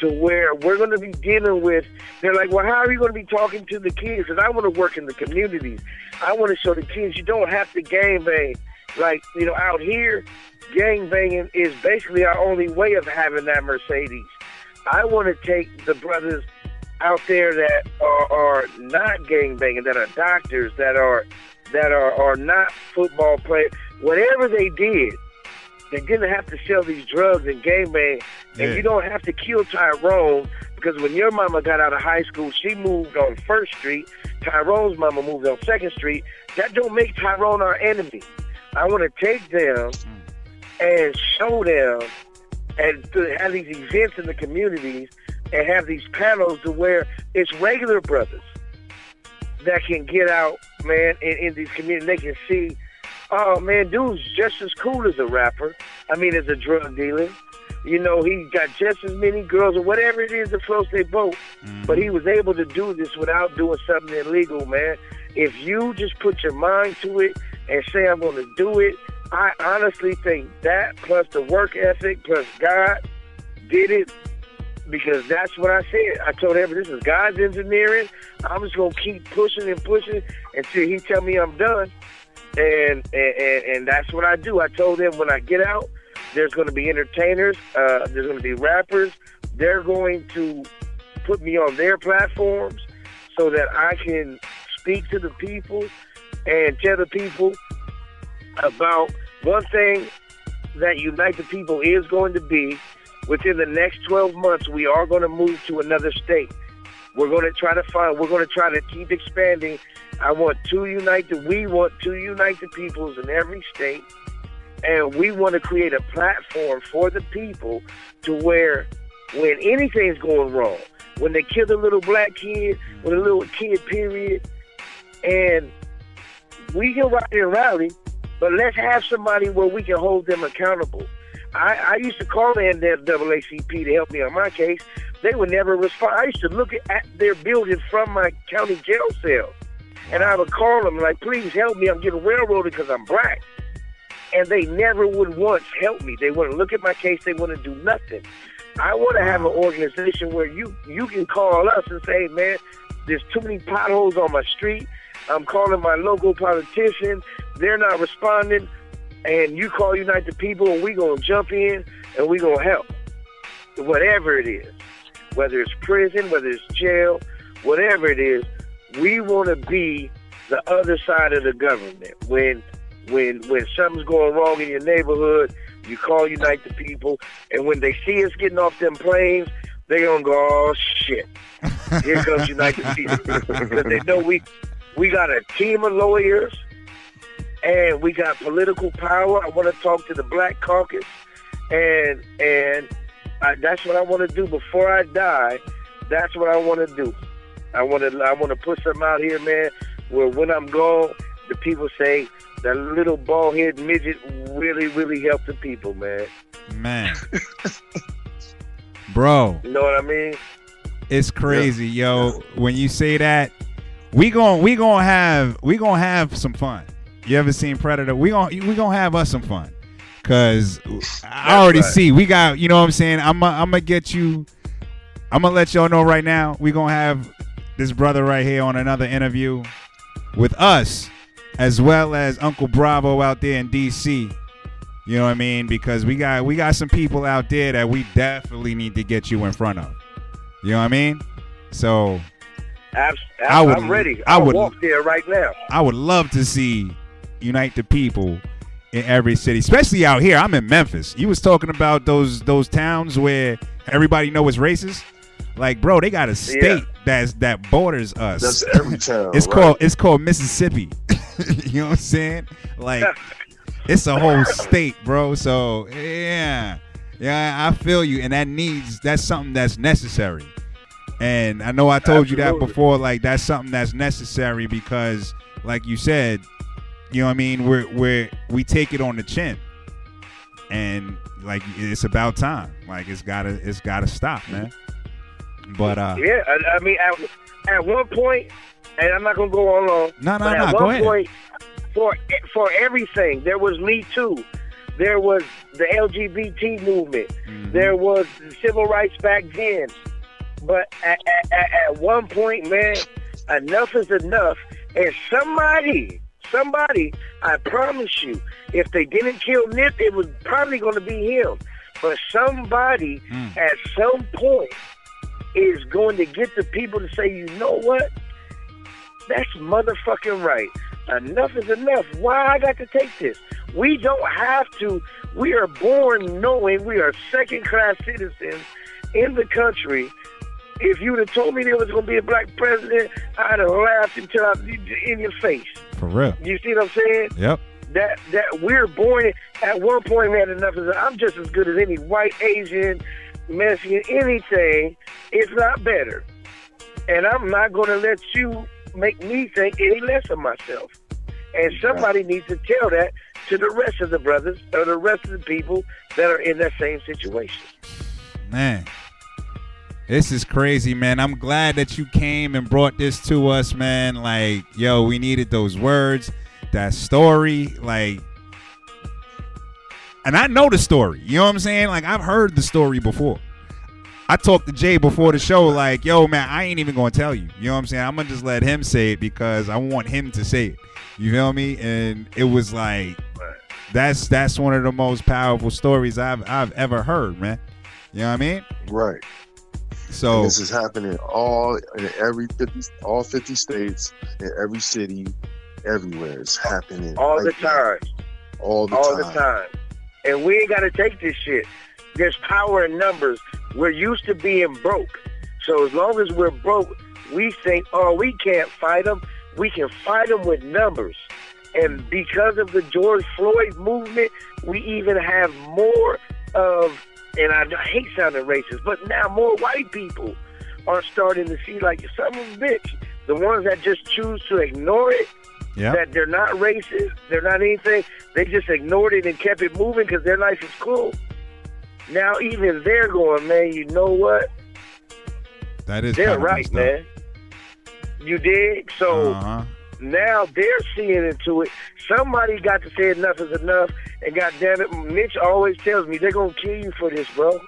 to where we're going to be dealing with, they're like, well, how are you going to be talking to the kids? Because I want to work in the communities. I want to show the kids you don't have to gangbang. Like, out here, gangbanging is basically our only way of having that Mercedes. I want to take the brothers out there that are not gangbanging, that are doctors, that are not football players. Whatever they did, they didn't have to sell these drugs and gangbang. And you don't have to kill Tyrone, because when your mama got out of high school, she moved on 1st Street. Tyrone's mama moved on 2nd Street. That don't make Tyrone our enemy. I want to take them and show them and to have these events in the communities and have these panels to where it's regular brothers that can get out, man, in these communities. They can see, oh, man, dude's just as cool as a rapper. I mean, as a drug dealer. He got just as many girls or whatever it is that floats their boat. But he was able to do this without doing something illegal, man. If you just put your mind to it and say, I'm going to do it, I honestly think that plus the work ethic plus God did it, because that's what I said. I told everyone, this is God's engineering. I'm just going to keep pushing and pushing until he tell me I'm done. And that's what I do. I told them when I get out, there's going to be entertainers. There's going to be rappers. They're going to put me on their platforms so that I can speak to the people and tell the people about one thing that Unite the People is going to be. Within the next 12 months, we are going to move to another state. We're going to try to keep expanding. We want 2 Unite the Peoples in every state. And we want to create a platform for the people to where when anything's going wrong, when they kill a little black kid, with a little kid, period, and we can ride and rally, but let's have somebody where we can hold them accountable. I used to call the NAACP to help me on my case. They would never respond. I used to look at their building from my county jail cell, and I would call them like, please help me. I'm getting railroaded because I'm black. And they never would once help me. They wouldn't look at my case. They wouldn't do nothing. I want to have an organization where you can call us and say, man, there's too many potholes on my street. I'm calling my local politician. They're not responding. And you call Unite the People, and we going to jump in, and we going to help. Whatever it is. Whether it's prison, whether it's jail, whatever it is, we want to be the other side of the government. When something's going wrong in your neighborhood, you call Unite the People, and when they see us getting off them planes, they're going to go, oh, shit. Here comes Unite the People. Because they know we got a team of lawyers, and we got political power. I want to talk to the Black Caucus, and that's what I want to do before I die. That's what I want to do. I want to put something out here, man, where when I'm gone, the people say, that little bald-headed midget really, really helped the people, man. Man. Bro. You know what I mean? It's crazy, yo. When you say that, we gonna have some fun. You ever seen Predator? We gonna have us some fun. Cause I already see we got, you know what I'm saying? I'm gonna get you. I'm gonna let y'all know right now. We gonna have this brother right here on another interview with us, as well as Uncle Bravo out there in DC. You know what I mean? Because we got some people out there that we definitely need to get you in front of. You know what I mean? So I'm ready. I would walk there right now. I would love to see Unite the People in every city, especially out here. I'm in Memphis. You was talking about those towns where everybody know it's racist. Like, bro, they got a state that borders us. That's every town. It's called Mississippi. You know what I'm saying? Like, it's a whole state, bro. So yeah, I feel you, and that's something that's necessary. And I know I told you that before. Like, that's something that's necessary because, like you said, you know what I mean. We take it on the chin, and like it's about time. Like it's gotta stop, man. But yeah, I mean, at one point, and I'm not gonna go on long. No, at go one ahead. Point, for everything, there was Me Too, there was the LGBT movement, there was the civil rights back then. But at one point, man, enough is enough, and somebody, I promise you, if they didn't kill Nip, it was probably going to be him. But somebody at some point is going to get the people to say, you know what? That's motherfucking right. Enough is enough. Why I got to take this? We don't have to. We are born knowing we are second-class citizens in the country. If you would have told me there was going to be a black president, I'd have laughed until I'm in your face. For real. You see what I'm saying? Yep. That we're born at one point, man, enough is enough. I'm just as good as any white, Asian, Mexican, anything, if not better. And I'm not going to let you make me think any less of myself. And somebody needs to tell that to the rest of the brothers or the rest of the people that are in that same situation. Man, this is crazy, man. I'm glad that you came and brought this to us, man. Like, yo, we needed those words, that story, like, and I know the story. You know what I'm saying? Like, I've heard the story before. I talked to Jay before the show, like, yo, man, I ain't even going to tell you. You know what I'm saying? I'm going to just let him say it because I want him to say it. You feel me? And it was like, that's one of the most powerful stories I've ever heard, man. You know what I mean? Right. So and this is happening all 50 states, in every city, everywhere. It's happening all the time. All the time. And we ain't got to take this shit. There's power in numbers. We're used to being broke. So as long as we're broke, we think, oh, we can't fight them. We can fight them with numbers. And because of the George Floyd movement, we even have more of, and I hate sounding racist, but now more white people are starting to see, like, son of a bitch, the ones that just choose to ignore it, that they're not racist, they're not anything, they just ignored it and kept it moving because their life is cool. Now even they're going, man, you know what? That is they're right, man. You dig? So now they're seeing into it. Somebody got to say enough is enough. And goddamn it, Mitch always tells me they're gonna kill you for this, bro.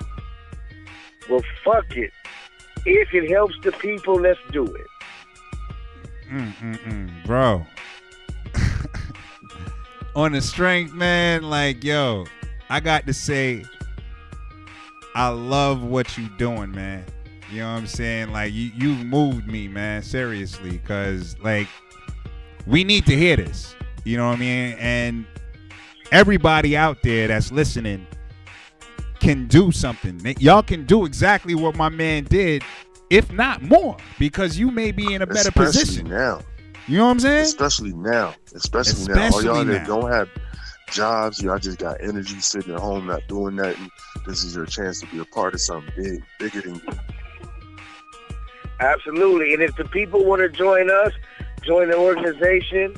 Well, fuck it. If it helps the people, let's do it. Bro. On the strength, man, like, yo, I got to say, I love what you doing, man. You know what I'm saying? Like, you've moved me, man, seriously, because, like, we need to hear this. You know what I mean? And everybody out there that's listening can do something. Y'all can do exactly what my man did, if not more, because you may be in a better position now. You know what I'm saying? Especially now. All y'all that don't have jobs, y'all just got energy sitting at home not doing nothing. This is your chance to be a part of something bigger than you. Absolutely. And if the people want to join us, join the organization,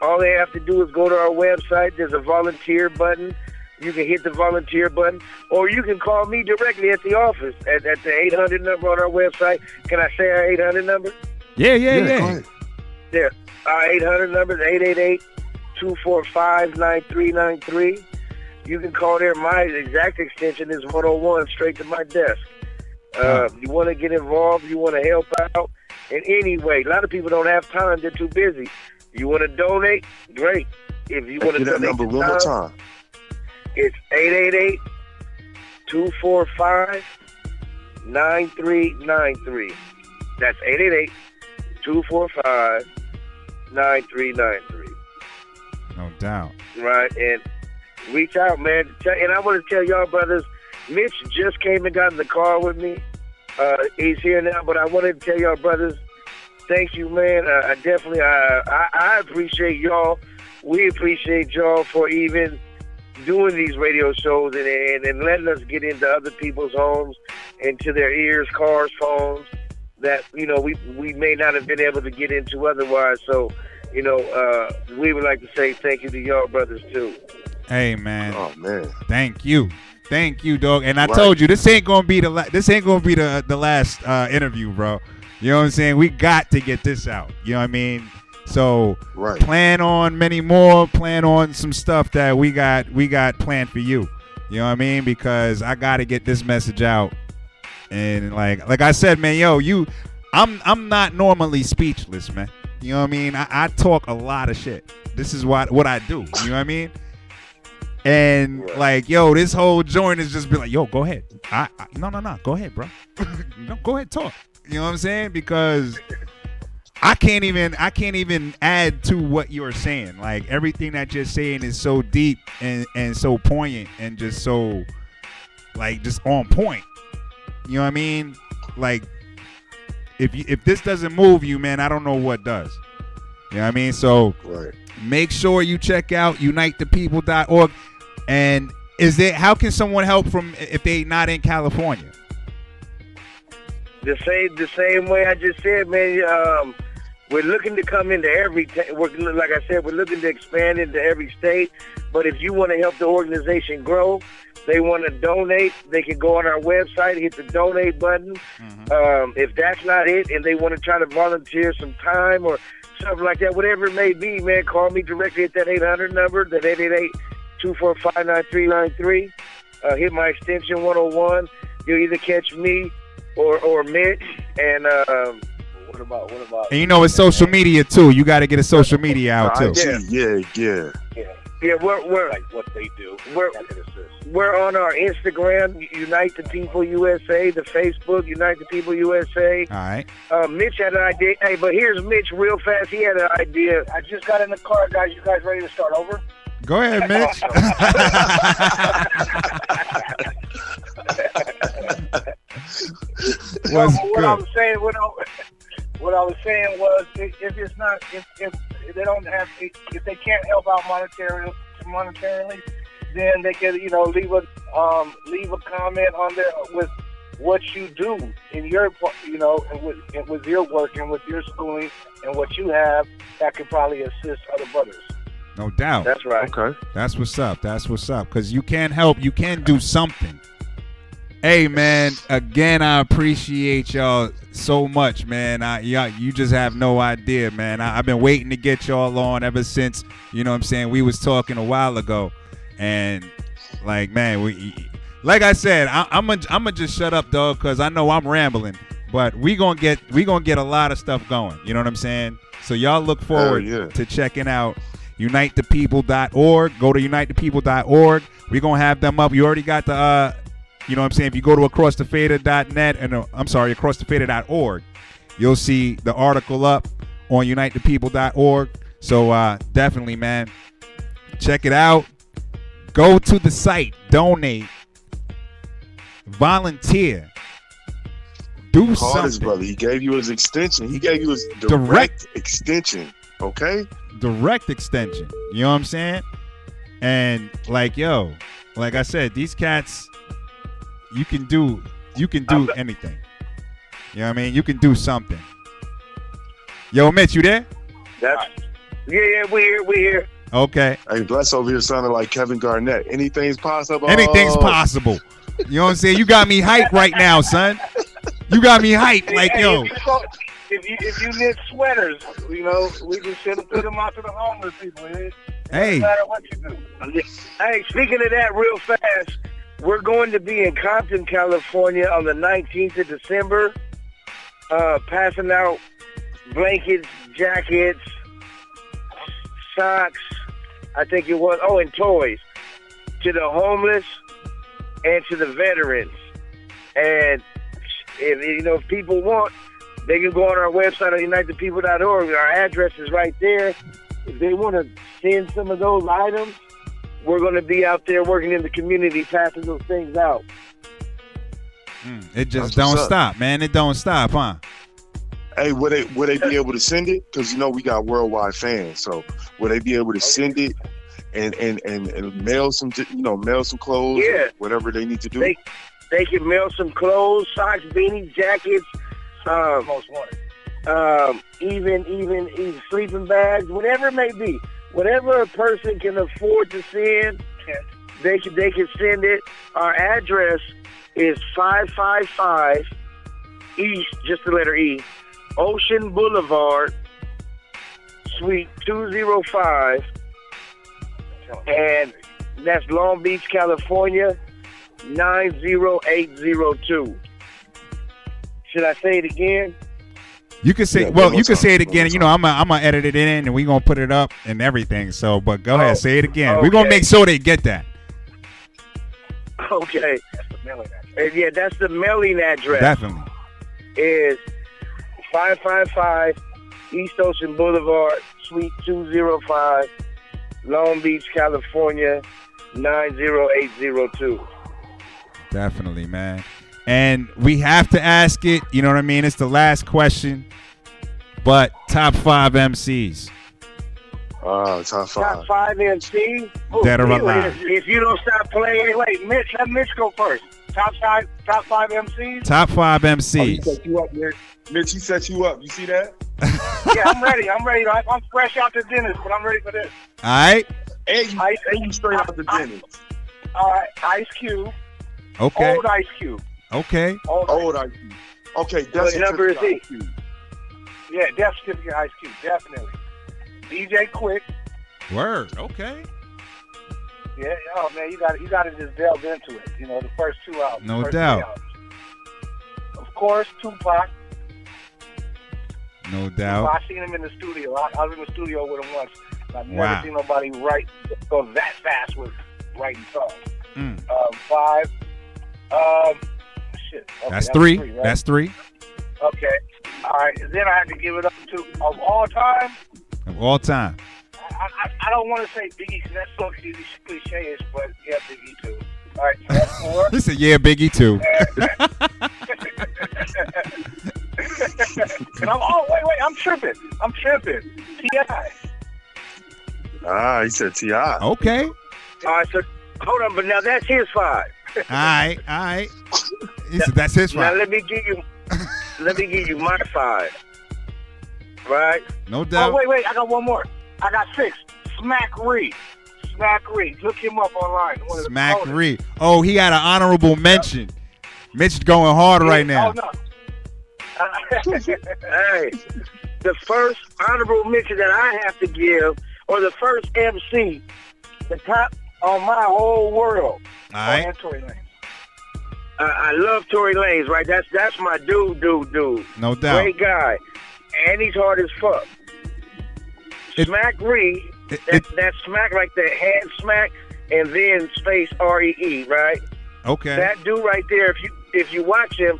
all they have to do is go to our website. There's a volunteer button. You can hit the volunteer button, or you can call me directly at the office at the 800 number on our website. Can I say our 800 number? Yeah. Yeah. Our 800 number is 888-245-9393. You can call there. My exact extension is 101, straight to my desk. You want to get involved, you want to help out in any way. A lot of people don't have time, they're too busy. You want to donate? Great. If you want to donate, that number one more time. It's 888-245-9393. That's 888-245-9393. No doubt. Right, and reach out, man. And I want to tell y'all brothers, Mitch just came and got in the car with me. He's here now, but I wanted to tell y'all brothers, thank you, man. I definitely, I appreciate y'all. We appreciate y'all for even doing these radio shows and letting us get into other people's homes, into their ears, cars, phones, that, you know, we may not have been able to get into otherwise. So, you know, we would like to say thank you to y'all brothers too. Hey, man. Oh, man. Thank you, dog. And I told you, this ain't gonna be the last interview, bro. You know what I'm saying? We got to get this out. You know what I mean? So plan on many more. Plan on some stuff that we got planned for you. You know what I mean? Because I got to get this message out. And like I said, man, I'm not normally speechless, man. You know what I mean? I talk a lot of shit. This is what I do. You know what I mean? And like, this whole joint is just be like, go ahead. No, go ahead, bro. No, go ahead, talk. You know what I'm saying? Because I can't even add to what you're saying. Like, everything that you're saying is so deep and so poignant and just so, like, just on point. You know what I mean? Like, if this doesn't move you, man, I don't know what does. You know what I mean? So make sure you check out unitethepeople.org. And how can someone help if they not in California? The same way I just said, man. We're looking to come into like I said, we're looking to expand into every state. But if you want to help the organization grow, they want to donate, they can go on our website, hit the donate button. Mm-hmm. If that's not it, and they want to try to volunteer some time or something like that, whatever it may be, man, call me directly at that 800 number, that 888-245-9393. Hit my extension 101. You'll either catch me or Mitch. And what about? And you know, it's social media too. You got to get a social media out too. Yeah, we're like what they do. We're on our Instagram, Unite the People USA, the Facebook, Unite the People USA. All right. Mitch had an idea. Hey, but here's Mitch real fast. He had an idea. I just got in the car, guys. You guys ready to start over? Go ahead, Mitch. What I was saying was, if they don't have, if they can't help out monetarily, then they can, leave a comment on there with what you do in your, and with your work and with your schooling and what you have that can probably assist other brothers. No doubt. That's right. Okay. That's what's up. Because you can help. You can do something. Hey, man, again, I appreciate y'all so much, man. You just have no idea, man. I've been waiting to get y'all on ever since, you know what I'm saying, we was talking a while ago. And, like, man, like I said, I'm gonna just shut up, dog, because I know I'm rambling. But we gonna get a lot of stuff going. You know what I'm saying? So y'all look forward to checking out unitethepeople.org. Go to unitethepeople.org. We're going to have them up. You already got the, you know what I'm saying? If you go to acrossthefader.net, acrossthefader.org, you'll see the article up on unitethepeople.org. So definitely, man, check it out. Go to the site, donate, volunteer, do something. His brother. He gave you his extension. He gave you his direct extension. Okay? Direct extension. You know what I'm saying? And like I said, these cats, you can do anything. You know what I mean? You can do something. Yo, Mitch, you there? Yeah, we here. Okay. Hey, Bless over here sounding like Kevin Garnett. Anything's possible. Anything's possible. You know what I'm saying? You got me hyped right now, son. You got me hyped, like, yo. If you knit sweaters, we can put them out to the homeless people. It Hey. doesn't matter what you do. Hey, speaking of that real fast, we're going to be in Compton, California on the 19th of December, passing out blankets, jackets, socks, I think it was, and toys to the homeless and to the veterans. And if people want, they can go on our website at unitethepeople.org. Our address is right there. if they want to send some of those items, we're going to be out there working in the community, passing those things out. It just don't stop, man. It don't stop, huh? Hey, would they be able to send it? Because we got worldwide fans. So would they be able to send it and mail some, mail some clothes? Yeah. Whatever they need to do. They can mail some clothes, socks, beanies, jackets, most wanted. Even sleeping bags, whatever it may be. Whatever a person can afford to send, they can send it. Our address is 555 East, just the letter E, Ocean Boulevard, Suite 205, and that's Long Beach, California, 90802. Should I say it again? You can say, you can say it again. I'm gonna edit it in, and we're gonna put it up and everything. So, but go ahead, say it again. Okay. We're gonna make sure they get that. Okay. That's the mailing address. Yeah, that's the mailing address. Definitely. Is 555 East Ocean Boulevard, Suite 205, Long Beach, California, 90802. Definitely, man. And we have to ask it. You know what I mean? It's the last question. But top 5 MCs. Top 5. Top 5 MCs? Dead or alive. If you don't stop playing, wait, Mitch, let Mitch go first. Top 5 MCs? Top 5 MCs. He set you up, Mitch, he set you up. You see that? Yeah, I'm ready. I'm fresh out the dentist, but I'm ready for this. All right. And you straight out the dentist. All right, Ice Cube. Okay. Old Ice Cube. Okay. Old Ice Cube. Okay, that's what number is he? Ice Cube. Yeah, Death Certificate Ice Cube, definitely. DJ Quick. Word. Okay. Yeah, oh man, you got to just delve into it. The first 2 albums. No doubt. Of course, Tupac. No doubt. I seen him in the studio. I was in the studio with him once. I've never seen nobody go that fast with writing songs. 5. Shit. Okay, that's 3. Right? That's 3. Okay. All right. Then I had to give it up to of all time. Of all time. I don't want to say Biggie because that's so cliche-ish, but yeah, Biggie too. All right, so that's 4. He said, yeah, Biggie too. Wait, I'm tripping. T.I. He said T.I. Okay. All right, so hold on, but now that's his 5. All right. He said that's his 5. Now let me give you my 5. Right? No doubt. Oh, wait, I got one more. I got 6. Smack Reed. Look him up online. Smack Reed. Oh, he got an honorable mention. Mitch going hard right now. Oh, no. Hey, the first honorable mention that I have to give, or the first MC, the top on my whole world. All right. Tory Lanez. I love Tory Lanez, right? That's my dude. No doubt. Great guy. And he's hard as fuck. Smack Reed, that's smack like the hand smack and then space R-E-E, right? Okay. That dude right there, if you watch him,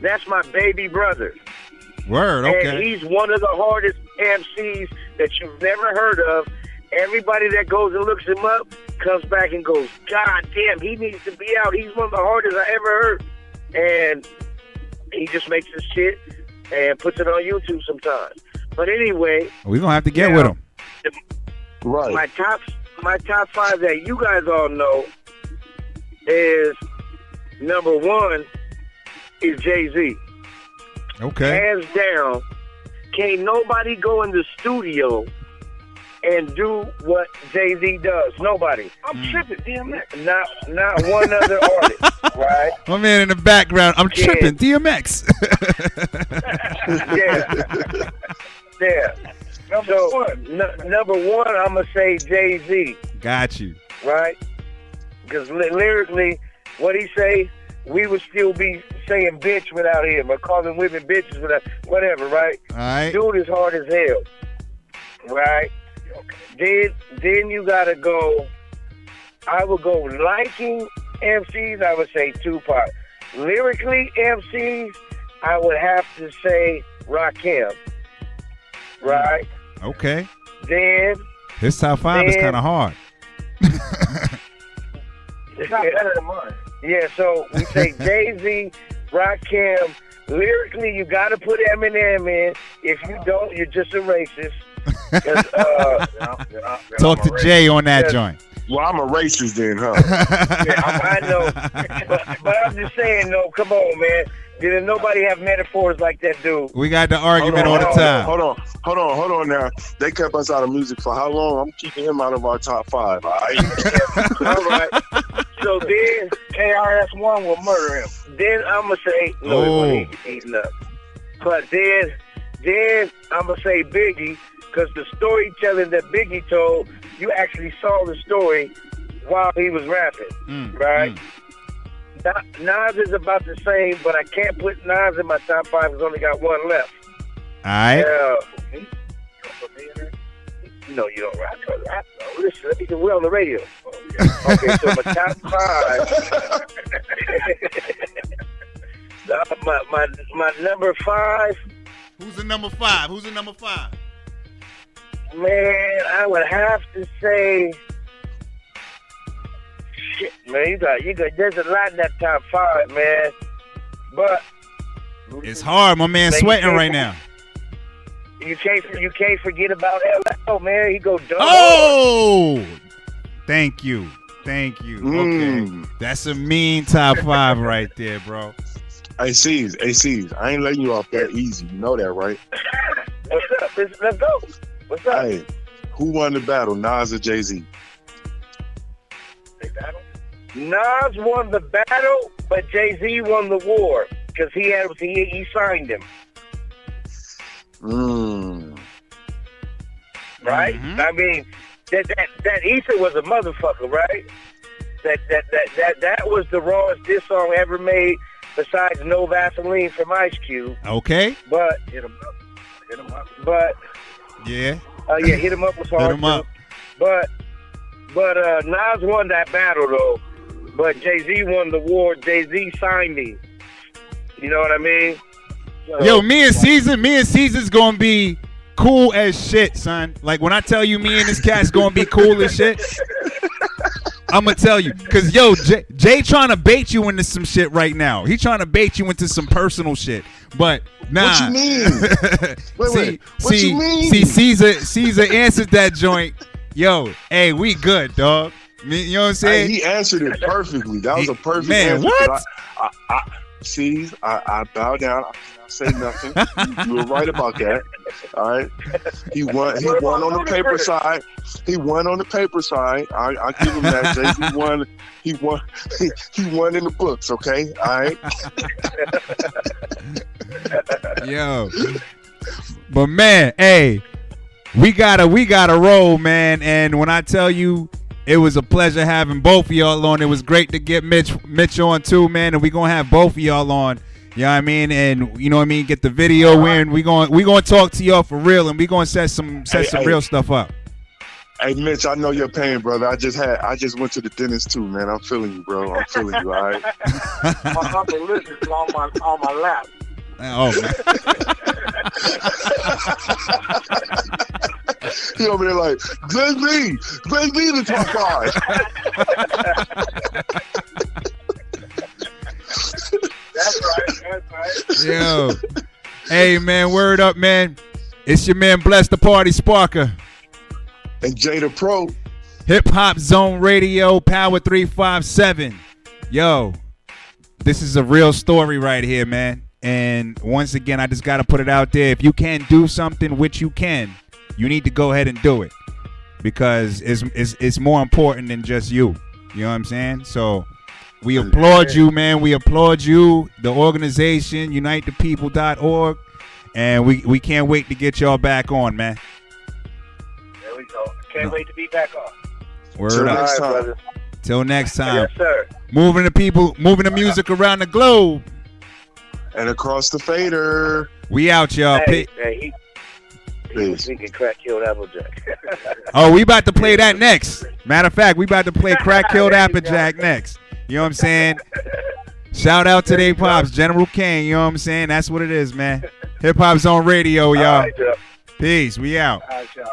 that's my baby brother. Word, okay. And he's one of the hardest MCs that you've never heard of. Everybody that goes and looks him up comes back and goes, God damn, he needs to be out. He's one of the hardest I ever heard. And he just makes his shit and puts it on YouTube sometimes. But anyway, we're gonna have to get with him. Right. My top 5 that you guys all know is number 1 is Jay-Z. Okay. Hands down, can't nobody go in the studio and do what Jay-Z does. Nobody. I'm tripping, DMX. Not one other artist, right? My man in the background, I'm tripping, DMX. Yeah. Number one, I'm going to say Jay-Z. Got you. Right? Because lyrically, what he say, we would still be saying bitch without him, or calling women bitches without, whatever, right? All right. Dude is hard as hell. Right? Then you got to go, I would go liking MCs, I would say Tupac. Lyrically, MCs, I would have to say Rakim. Right? Okay. Then his top 5 is kind of hard. It's not better than mine. Yeah, so we say Jay-Z, Rakim. Lyrically, you got to put Eminem in. If you don't, you're just a racist. Talk to Jay on that joint. Well, I'm a racist then, huh? Yeah, I know. But I'm just saying, though, come on, man. Didn't nobody have metaphors like that dude? We got the argument all the time. Hold on now. They kept us out of music for how long? I'm keeping him out of our top 5. All right. So then KRS-One will murder him. Then I'm going to say, no, he's nuts. But then I'm going to say Biggie, because the storytelling that Biggie told, you actually saw the story while he was rapping, right? Nas is about the same, but I can't put Nas in my top 5 because I only got one left. All right. No, you don't rap. Listen, let me get on the radio. Okay, so my top 5. my number 5. Who's the number 5? Man, I would have to say. Shit, man, you got. There's a lot in that top 5, man. But it's hard, my man. Sweating right now. You can't forget about LL, man. He go dumb. Oh, thank you. Okay, that's a mean top 5 right there, bro. Hey, C's, I ain't letting you off that easy. You know that, right? What's up? Let's go. What's up? Hey, who won the battle, Nas or Jay-Z? They battle? Nas won the battle, but Jay-Z won the war because he signed him. Right? Mm-hmm. I mean, that Ether was a motherfucker, right? That was the rawest diss song ever made, besides No Vaseline from Ice Cube. Okay. But hit him up. But yeah. Hit him up was hard. Hit him up. But Nas won that battle though. But Jay-Z won the war. Jay-Z signed me. You know what I mean? Yo, me and Caesar's gonna be cool as shit, son. Like when I tell you me and this cat's gonna be cool as shit, I'm gonna tell you. Cause yo, Jay trying to bait you into some shit right now. He trying to bait you into some personal shit. But nah. What you mean? Wait. What you mean? See, Caesar answered that joint. Yo, hey, we good, dog. You know what I'm saying? Hey, he answered it perfectly. That was a perfect man, answer. What? I bow down. I cannot say nothing. You were right about that. All right. He won on the paper side. He won on the paper side. I give him that. Jay-Z won. He won in the books. Okay. All right. Yo. But man, hey, we gotta roll, man. And when I tell you, it was a pleasure having both of y'all on. It was great to get Mitch on too, man. And we gonna have both of y'all on. You know what I mean? And you know what I mean? Get the video in. We gonna talk to y'all for real, and we gonna set some real stuff up. Hey Mitch, I know your pain, brother. I just went to the dentist too, man. I'm feeling you, bro. I'm feeling you, all right? My upper lip is on my lap. Oh man. He over there like, Jay-Z the top 5. That's right. Yo. Hey man, word up, man. It's your man Bless the Party Sparker. And Jada Pro. Hip Hop Zone Radio, Power 357. Yo, this is a real story right here, man. And once again, I just got to put it out there. If you can do something, which you can, you need to go ahead and do it. Because it's more important than just you. You know what I'm saying? So we applaud you, man. We applaud you, the organization, unitethepeople.org. And we can't wait to get y'all back on, man. There we go. Can't wait to be back on. Word up. Next time. Till next time. Yes, sir. Moving the music around the globe. And across the fader. We out, y'all. He was thinking crack killed Applejack. Oh, we about to play that next. Matter of fact, we about to play Crack Killed Applejack next. You know what I'm saying? Shout out to they pops, General Kane. You know what I'm saying? That's what it is, man. Hip Hop Zone Radio, y'all. All right, Peace. We out. all right, y'all.